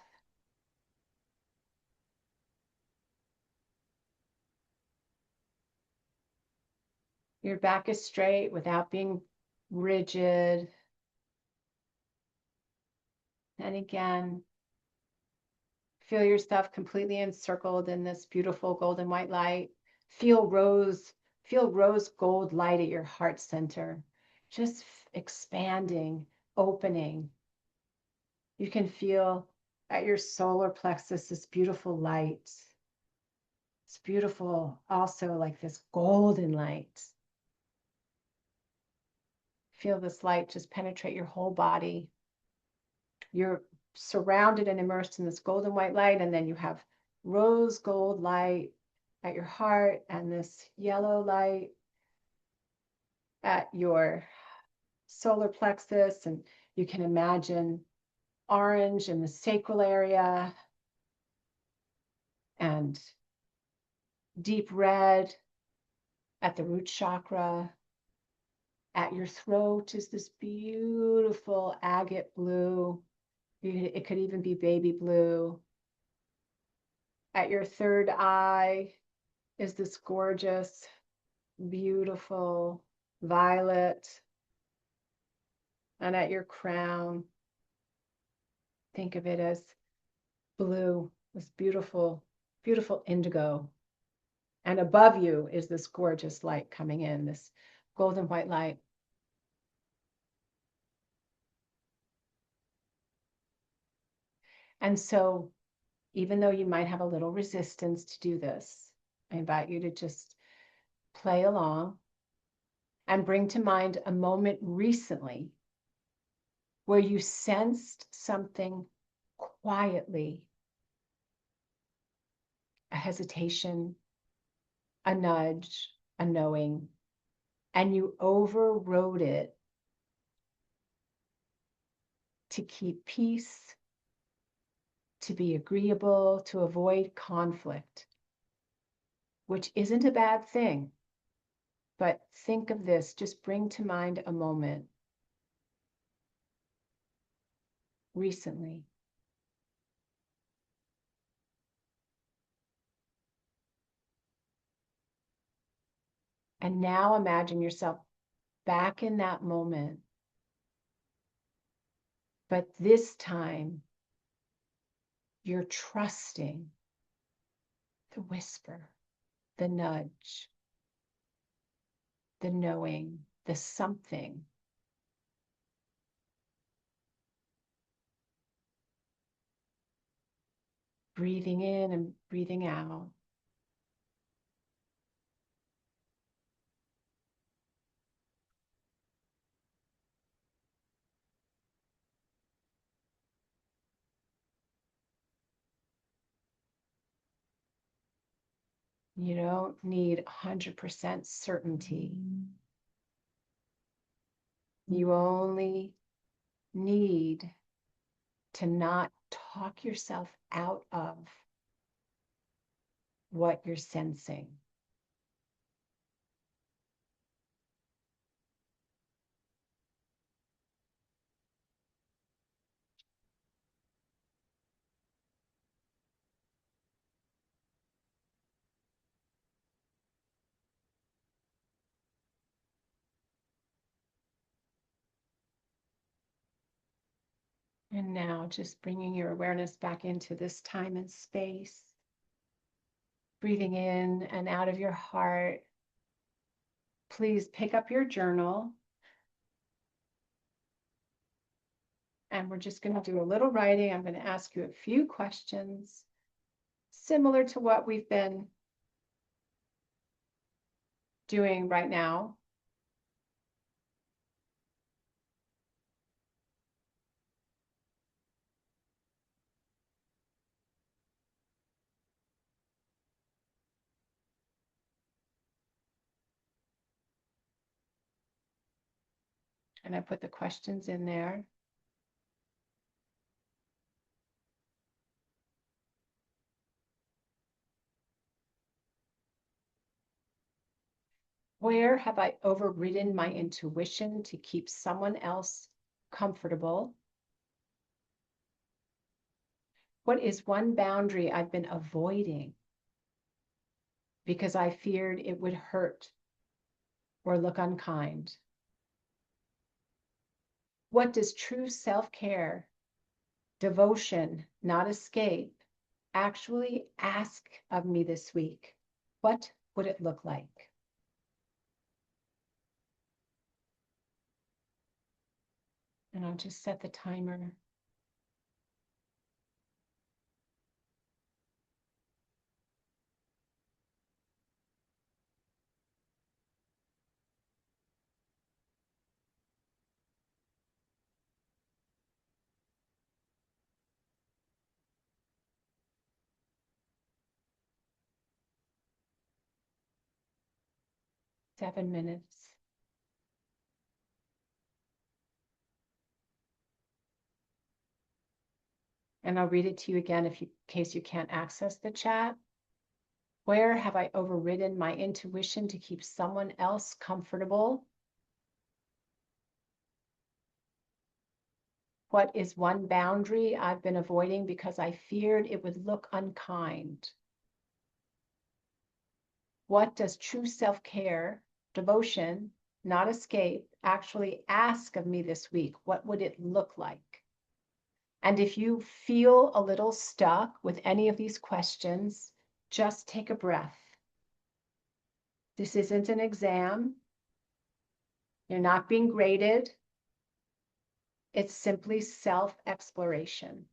Your back is straight without being rigid. And again, Feel yourself completely encircled in this beautiful golden white light. Feel rose gold light at your heart center, just expanding, opening. You can feel at your solar plexus this beautiful light. It's beautiful, also like this golden light. Feel this light just penetrate your whole body. You're surrounded and immersed in this golden white light, and then you have rose gold light at your heart and this yellow light at your solar plexus, and you can imagine orange in the sacral area and deep red at the root chakra. At your throat is this beautiful agate blue. It could even be baby blue. At your third eye is this gorgeous, beautiful violet. And at your crown, think of it as blue, this beautiful, beautiful indigo. And above you is this gorgeous light coming in, this golden white light. And so, even though you might have a little resistance to do this, I invite you to just play along and bring to mind a moment recently where you sensed something quietly, a hesitation, a nudge, a knowing, and you overrode it to keep peace, to be agreeable, to avoid conflict, which isn't a bad thing. But think of this, just bring to mind a moment recently. And now imagine yourself back in that moment. But this time, you're trusting the whisper, the nudge, the knowing, the something. Breathing in and breathing out. You don't need 100% certainty. You only need to not talk yourself out of what you're sensing. And now just bringing your awareness back into this time and space. Breathing in and out of your heart. Please pick up your journal. And we're just going to do a little writing. I'm going to ask you a few questions similar to what we've been doing right now. And I put the questions in there. Where have I overridden my intuition to keep someone else comfortable? What is one boundary I've been avoiding because I feared it would hurt or look unkind? What does true self-care, devotion, not escape, actually ask of me this week, what would it look like? And I'll just set the timer. Seven minutes. And I'll read it to you again in case you can't access the chat. Where have I overridden my intuition to keep someone else comfortable? What is one boundary I've been avoiding because I feared it would look unkind? What does true self-care, devotion, not escape, actually ask of me this week? What would it look like? And if you feel a little stuck with any of these questions, just take a breath. This isn't an exam. You're not being graded. It's simply self-exploration.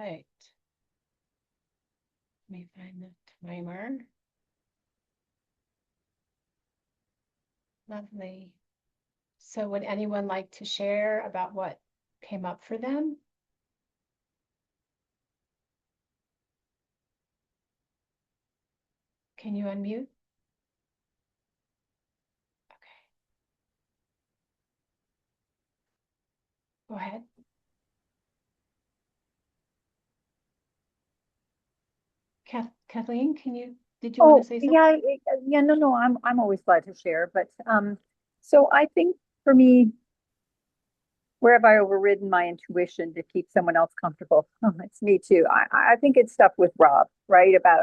right. Let me find the timer. Lovely. So would anyone like to share about what came up for them? Can you unmute? Okay. Go ahead. Kathleen, did you want Oh, to say something? yeah, yeah, no, I'm always glad to share, but, so I think for me, where have I overridden my intuition to keep someone else comfortable? It's me too. I think it's stuff with Rob, right, about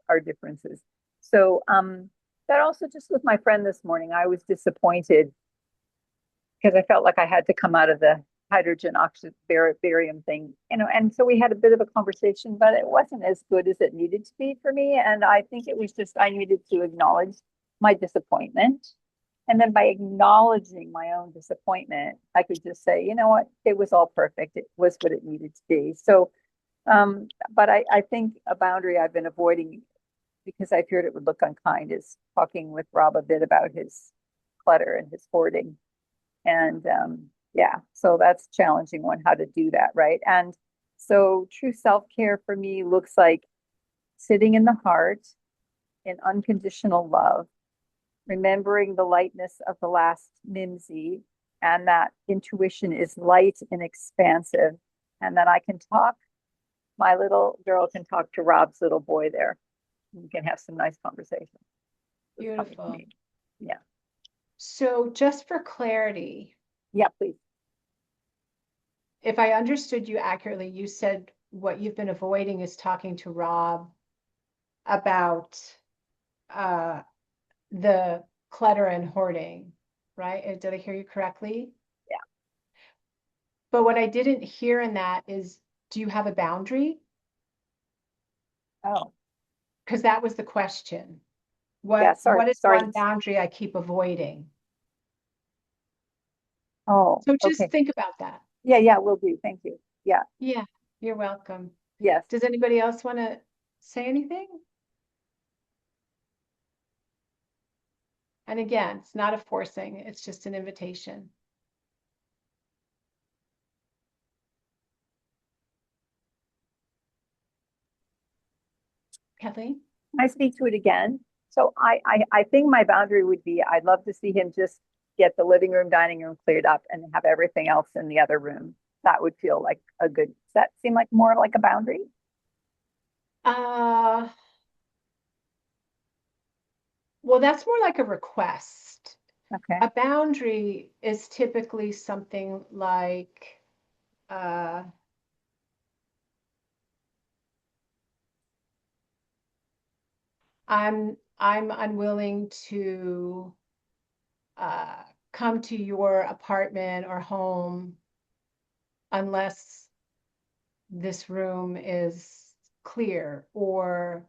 our differences. So, that also just with my friend this morning, I was disappointed because I felt like I had to come out of the hydrogen oxygen barium thing, and so we had a bit of a conversation, but it wasn't as good as it needed to be for me. And I think it was just I needed to acknowledge my disappointment. And then by acknowledging my own disappointment, I could just say, you know what, it was all perfect. It was what it needed to be. So, but I think a boundary I've been avoiding because I feared it would look unkind is talking with Rob a bit about his clutter and his hoarding. And yeah, so that's a challenging one, how to do that, right? And so true self-care for me looks like sitting in the heart in unconditional love, remembering the lightness of the last Mimsy, and that intuition is light and expansive, and that I can talk, my little girl can talk to Rob's little boy there. We can have some nice conversation. Beautiful. Yeah. So just for clarity, Yeah, please. if I understood you accurately, you said what you've been avoiding is talking to Rob about the clutter and hoarding, right? Did I hear you correctly? Yeah. But what I didn't hear in that is, do you have a boundary? Oh, Because that was the question. yeah, What is sorry. one boundary I keep avoiding? Oh, So just okay. think about that. Yeah, will do. Thank you. Yeah, Yeah, you're welcome. yes. Does anybody else want to say anything? And again, it's not a forcing, it's just an invitation. Kathleen? I speak to it again. So I think my boundary would be, I'd love to see him just get the living room, dining room cleared up and have everything else in the other room. That would feel like a good, does that seem like more like a boundary? Well, that's more like a request. Okay. A boundary is typically something like, I'm unwilling to come to your apartment or home unless this room is clear, or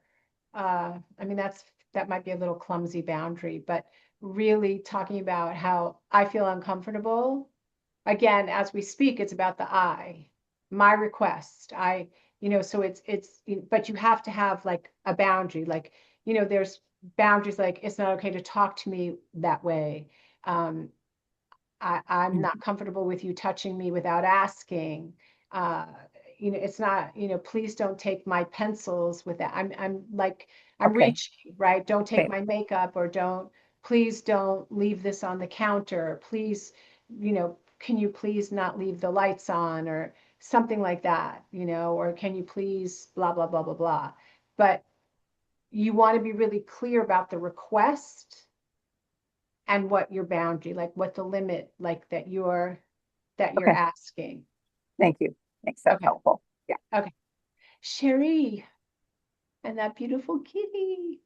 I mean that might be a little clumsy boundary, but really talking about how I feel uncomfortable. Again, as we speak, it's about the I, my request. So but you have to have like a boundary, like, there's boundaries, like it's not okay to talk to me that way. Um, I'm not comfortable with you touching me without asking. Uh, it's not, please don't take my pencils with that. I'm Okay. reaching, right? Don't take Okay. my makeup, or please don't leave this on the counter. Please, can you please not leave the lights on, or something like that, or can you please blah, blah, blah, blah, blah. But you want to be really clear about the request and what your boundary, like what the limit, like that you're Okay. asking. Thank you. Makes that Okay. helpful. Yeah. Okay. Sherry and that beautiful kitty.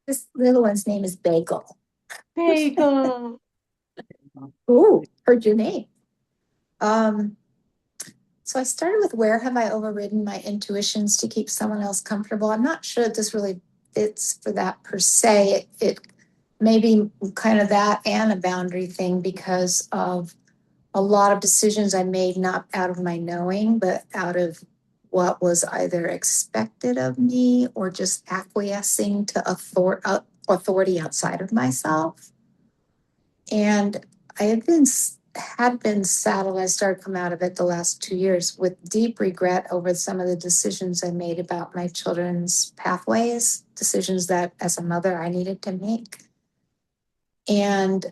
This little one's name is Bagel. Bagel. Ooh, heard your name. So I started with where have I overridden my intuitions to keep someone else comfortable? I'm not sure that this really fits for that per se. It may be kind of that and a boundary thing because of a lot of decisions I made, not out of my knowing, but out of what was either expected of me or just acquiescing to authority outside of myself. And I had been saddled, I started coming out of it the last 2 years with deep regret over some of the decisions I made about my children's pathways, decisions that as a mother I needed to make. And,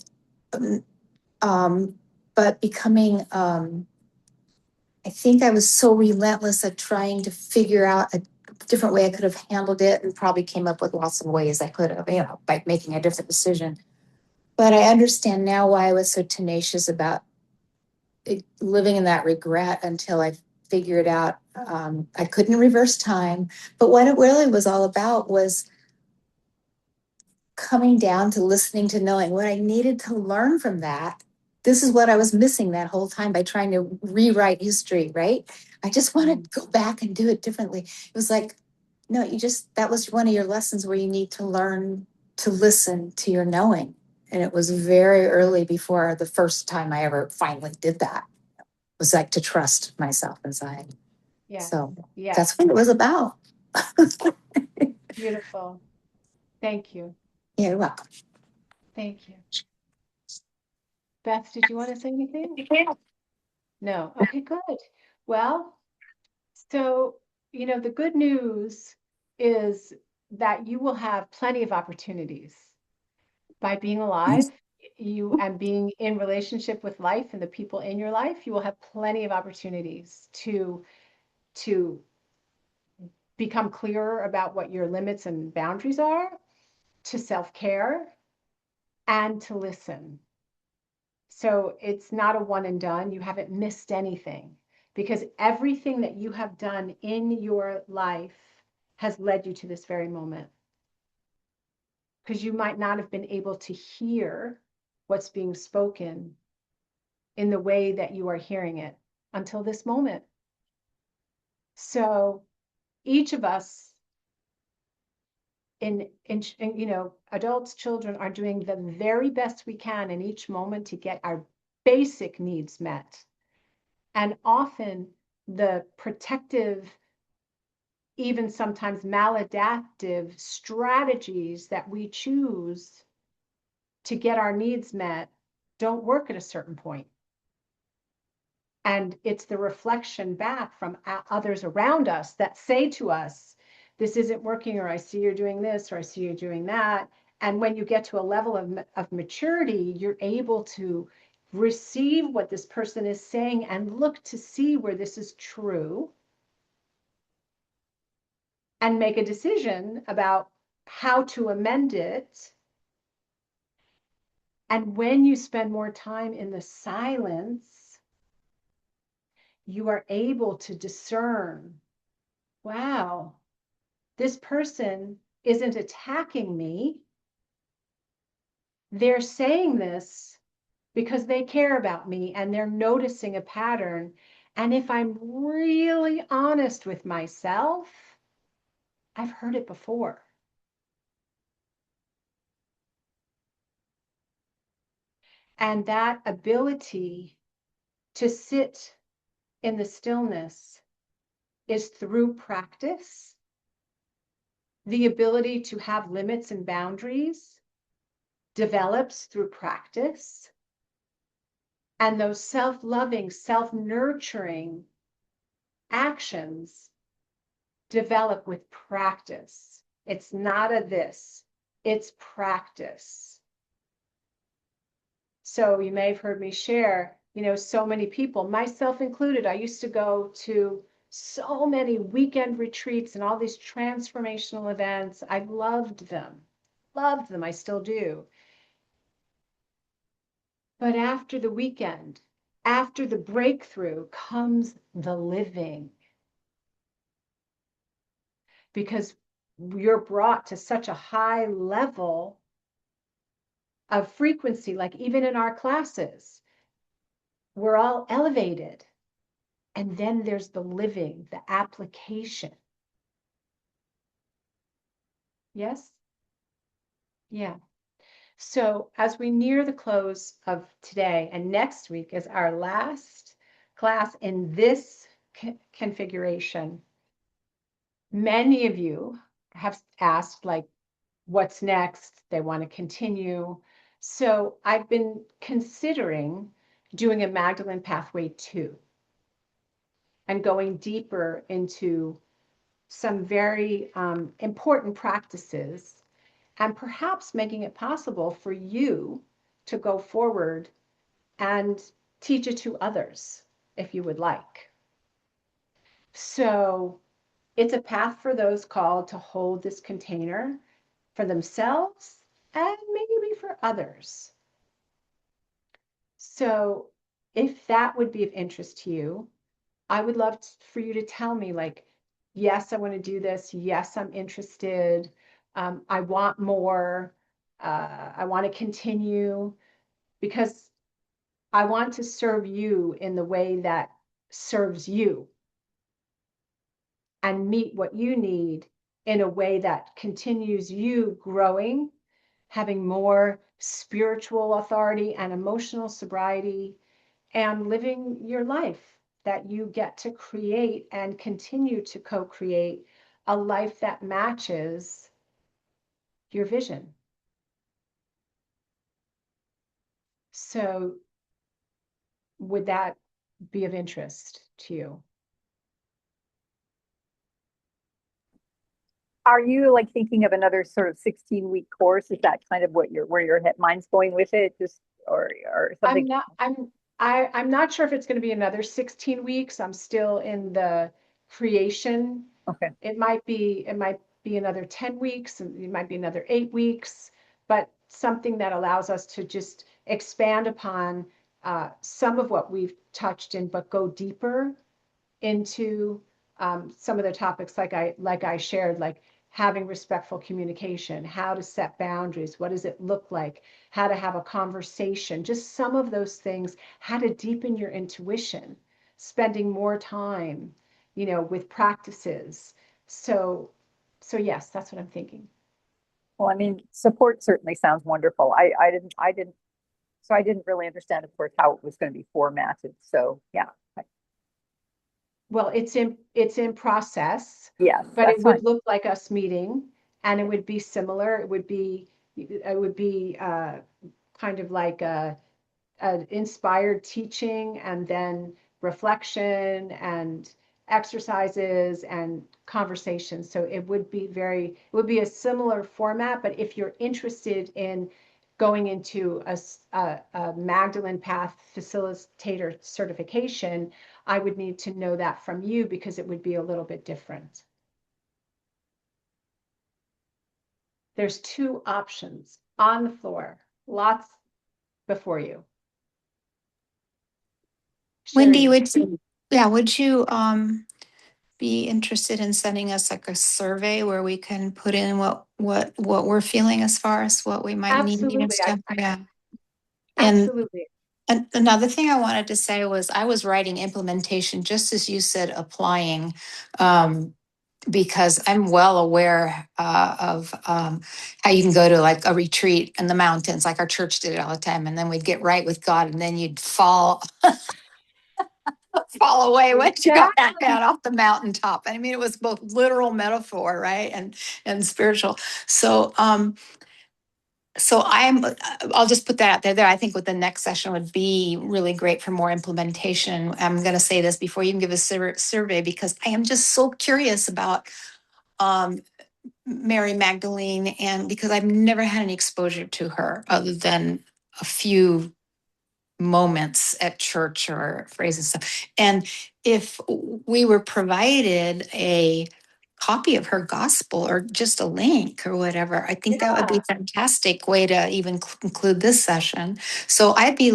but becoming, I think I was so relentless at trying to figure out a different way I could have handled it, and probably came up with lots of ways I could have, by making a different decision. But I understand now why I was so tenacious about living in that regret until I figured out I couldn't reverse time. But what it really was all about was coming down to listening, to knowing what I needed to learn from that. This is what I was missing that whole time by trying to rewrite history, right? I just wanted to go back and do it differently. It was like, no, that was one of your lessons where you need to learn to listen to your knowing. And it was very early before the first time I ever finally did that. It was like to trust myself inside. Yeah. So Yeah. that's what it was about. Beautiful. Thank you. Yeah, you're welcome. Thank you. Beth, did you want to say anything? No. Okay, good. Well, so, the good news is that you will have plenty of opportunities by being alive, and being in relationship with life and the people in your life. You will have plenty of opportunities to become clearer about what your limits and boundaries are, to self-care, and to listen. So it's not a one and done. You haven't missed anything, because everything that you have done in your life has led you to this very moment. Because you might not have been able to hear what's being spoken in the way that you are hearing it until this moment. So each of us in adults, children, are doing the very best we can in each moment to get our basic needs met. And often the protective, even sometimes maladaptive strategies that we choose to get our needs met don't work at a certain point. And it's the reflection back from others around us that say to us, this isn't working, or I see you're doing this, or I see you're doing that. And when you get to a level of maturity, you're able to receive what this person is saying and look to see where this is true, and make a decision about how to amend it. And when you spend more time in the silence, you are able to discern, wow, this person isn't attacking me. They're saying this because they care about me and they're noticing a pattern. And if I'm really honest with myself, I've heard it before. And that ability to sit in the stillness is through practice. The ability to have limits and boundaries develops through practice. And those self-loving, self-nurturing actions develop with practice. It's not a this, it's practice. So you may have heard me share, so many people, myself included, I used to go to so many weekend retreats and all these transformational events. I loved them, I still do. But after the weekend, after the breakthrough, comes the living. Because you're brought to such a high level of frequency, like even in our classes, we're all elevated. And then there's the living, the application. Yes? Yeah. So as we near the close of today, and next week is our last class in this configuration, Many of you have asked, like, what's next? They want to continue. So I've been considering doing a Magdalene Pathway 2 and going deeper into some very important practices and perhaps making it possible for you to go forward and teach it to others if you would like. So it's a path for those called to hold this container for themselves and maybe for others. So if that would be of interest to you, I would love for you to tell me, like, yes, I want to do this. Yes, I'm interested. I want more. I want to continue because I want to serve you in the way that serves you and meet what you need in a way that continues you growing, having more spiritual authority and emotional sobriety, and living your life that you get to create and continue to co-create a life that matches your vision. So would that be of interest to you? Are you like thinking of another sort of 16-week course? Is that kind of what where your mind's going with it? Just or something? I'm not sure if it's going to be another 16 weeks. I'm still in the creation. Okay. It might be another 10 weeks, and it might be another 8 weeks, but something that allows us to just expand upon some of what we've touched in, but go deeper into some of the topics like I shared, like having respectful communication, how to set boundaries, what does it look like, how to have a conversation, just some of those things, how to deepen your intuition, spending more time, with practices. So yes, that's what I'm thinking. Well, I mean, support certainly sounds wonderful. I didn't really understand, of course, how it was going to be formatted. So yeah. Well, it's in process, Yes, but it that's fine. would look like us meeting, and it would be similar. It would be kind of like a inspired teaching, and then reflection and exercises and conversations. So it would be a similar format, but if you're interested in going into a Magdalene Path facilitator certification, I would need to know that from you because it would be a little bit different. There's 2 options on the floor, lots before you. Wendy, Sherry. would you be interested in sending us like a survey where we can put in what we're feeling as far as what we might need and Absolutely. stuff? Yeah. And Absolutely. another thing I wanted to say was I was writing implementation just as you said applying, because I'm well aware of how you can go to like a retreat in the mountains, like our church did it all the time, and then we'd get right with God, and then you'd fall away once you got back Exactly. down off the mountaintop. And I mean, it was both literal metaphor, right, and spiritual. So I'll just put that out there. I think what the next session would be really great for more implementation. I'm going to say this before you can give a survey because I am just so curious about um, Mary Magdalene, and because I've never had any exposure to her other than a few moments at church or phrases and stuff. And if we were provided a copy of her gospel or just a link or whatever, I think that would be Yeah. a fantastic way to even include this session. So I'd be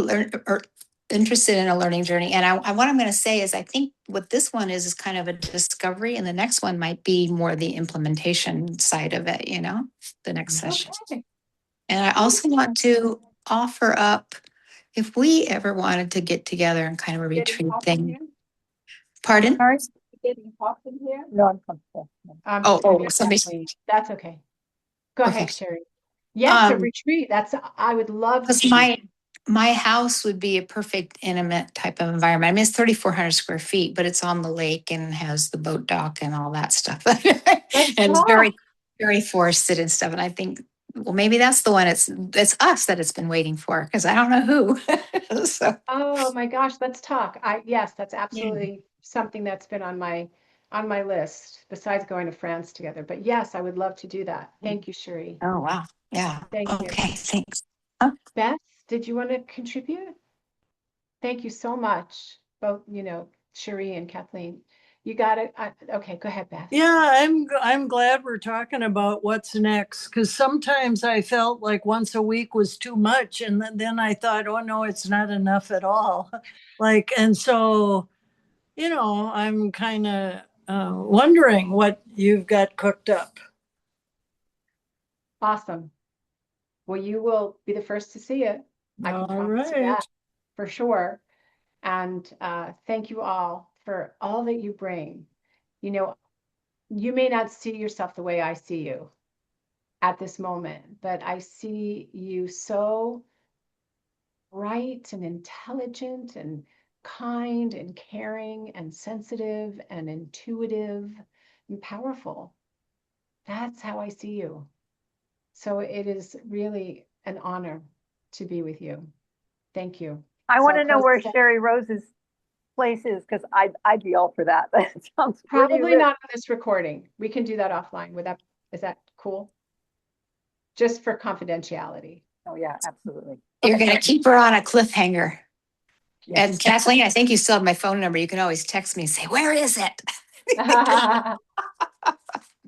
interested in a learning journey. And what I'm going to say is I think what this one is kind of a discovery, and the next one might be more the implementation side of it, the next session. Okay. And I also want to offer up if we ever wanted to get together and kind of a retreat thing. Pardon? Sorry, getting hot in here? No, I'm comfortable. No. Somebody. That's okay. Go Okay. ahead, Sherry. Yes, a retreat. I would love to Because see. my house would be a perfect intimate type of environment. I mean, it's 3,400 square feet, but it's on the lake and has the boat dock and all that stuff. Let's And it's talk. very forested and stuff. And I think, well, maybe that's the one. It's us that it's been waiting for, because I don't know who. So Oh my gosh, let's talk. Yes, that's yeah. absolutely something that's been on my list besides going to France together. But yes, I would love to do that. Thank you, Cherie. Oh wow. Yeah. Thank you. Okay. Thanks. Beth, did you want to contribute? Thank you so much, both, Cherie and Kathleen. You got it. Okay, go ahead, Beth. Yeah, I'm glad we're talking about what's next, because sometimes I felt like once a week was too much, and then I thought, oh no, it's not enough at all. Like, and so, I'm kind of wondering what you've got cooked up. Awesome. Well, you will be the first to see it. I can All promise you right. that for sure. And thank you all for all that you bring. You know, you may not see yourself the way I see you at this moment, but I see you so bright and intelligent and kind and caring and sensitive and intuitive and powerful. That's how I see you. So it is really an honor to be with you. Thank you. I So want I'll to know close where this out. Sherry Rose's place is, because I'd be all for that. That sounds, where do you Probably live? not on this recording. We can do that offline. Is that cool? Just for confidentiality. Oh, yeah, absolutely. You're Okay. gonna keep her on a cliffhanger. Yes. And Kathleen, I think you still have my phone number. You can always text me and say, "Where is it?"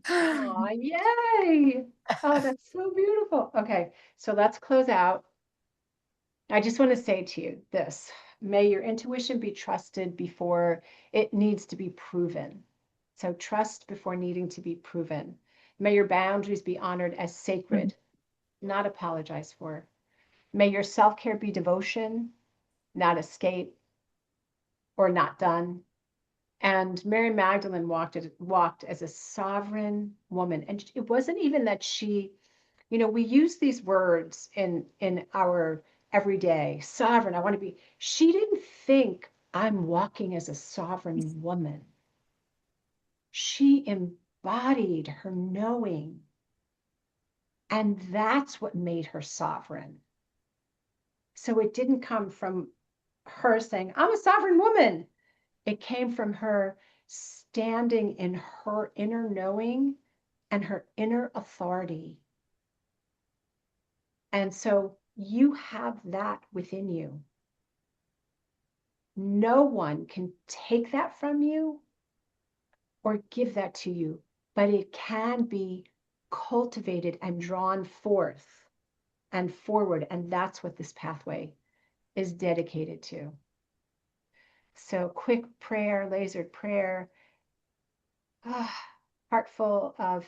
Oh, yay. Oh, that's so beautiful. Okay, so let's close out. I just want to say to you this, may your intuition be trusted before it needs to be proven. So trust before needing to be proven. May your boundaries be honored as sacred, not apologized for. May your self-care be devotion, not escape or not done. And Mary Magdalene walked as a sovereign woman. And it wasn't even that we use these words in our everyday, sovereign. I want to be. She didn't think I'm walking as a sovereign woman. She embodied her knowing. And that's what made her sovereign. So it didn't come from her saying, I'm a sovereign woman. It came from her standing in her inner knowing and her inner authority. And so you have that within you. No one can take that from you or give that to you, but it can be cultivated and drawn forth and forward. And that's what this pathway is dedicated to. So quick prayer, lasered prayer, heart full of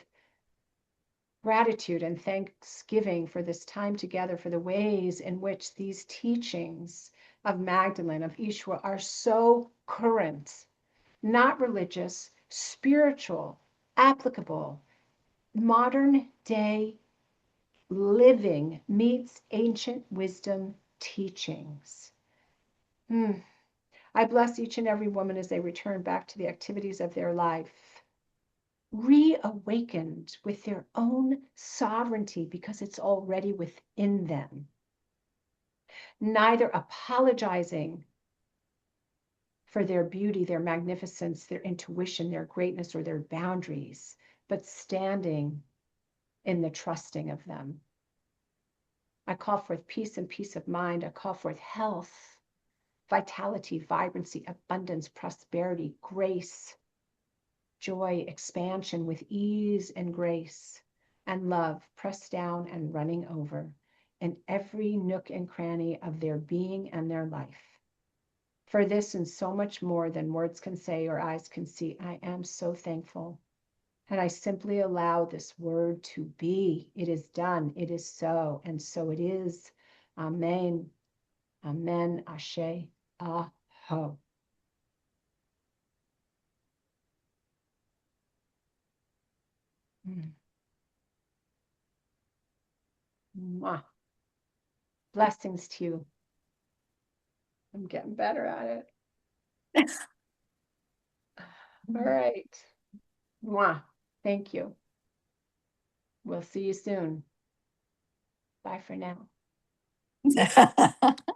gratitude and thanksgiving for this time together, for the ways in which these teachings of Magdalene, of Ishwa, are so current, not religious, spiritual, applicable, modern day living meets ancient wisdom teachings. I bless each and every woman as they return back to the activities of their life, reawakened with their own sovereignty because it's already within them. Neither apologizing for their beauty, their magnificence, their intuition, their greatness, or their boundaries, but standing in the trusting of them. I call forth peace and peace of mind. I call forth health, vitality, vibrancy, abundance, prosperity, grace, joy, expansion with ease and grace, and love pressed down and running over in every nook and cranny of their being and their life. For this and so much more than words can say or eyes can see, I am so thankful. And I simply allow this word to be. It is done. It is so. And so it is. Amen. Amen. Ashe. Aho. Mwah. Blessings to you. I'm getting better at it. All right. Mwah. Thank you. We'll see you soon. Bye for now.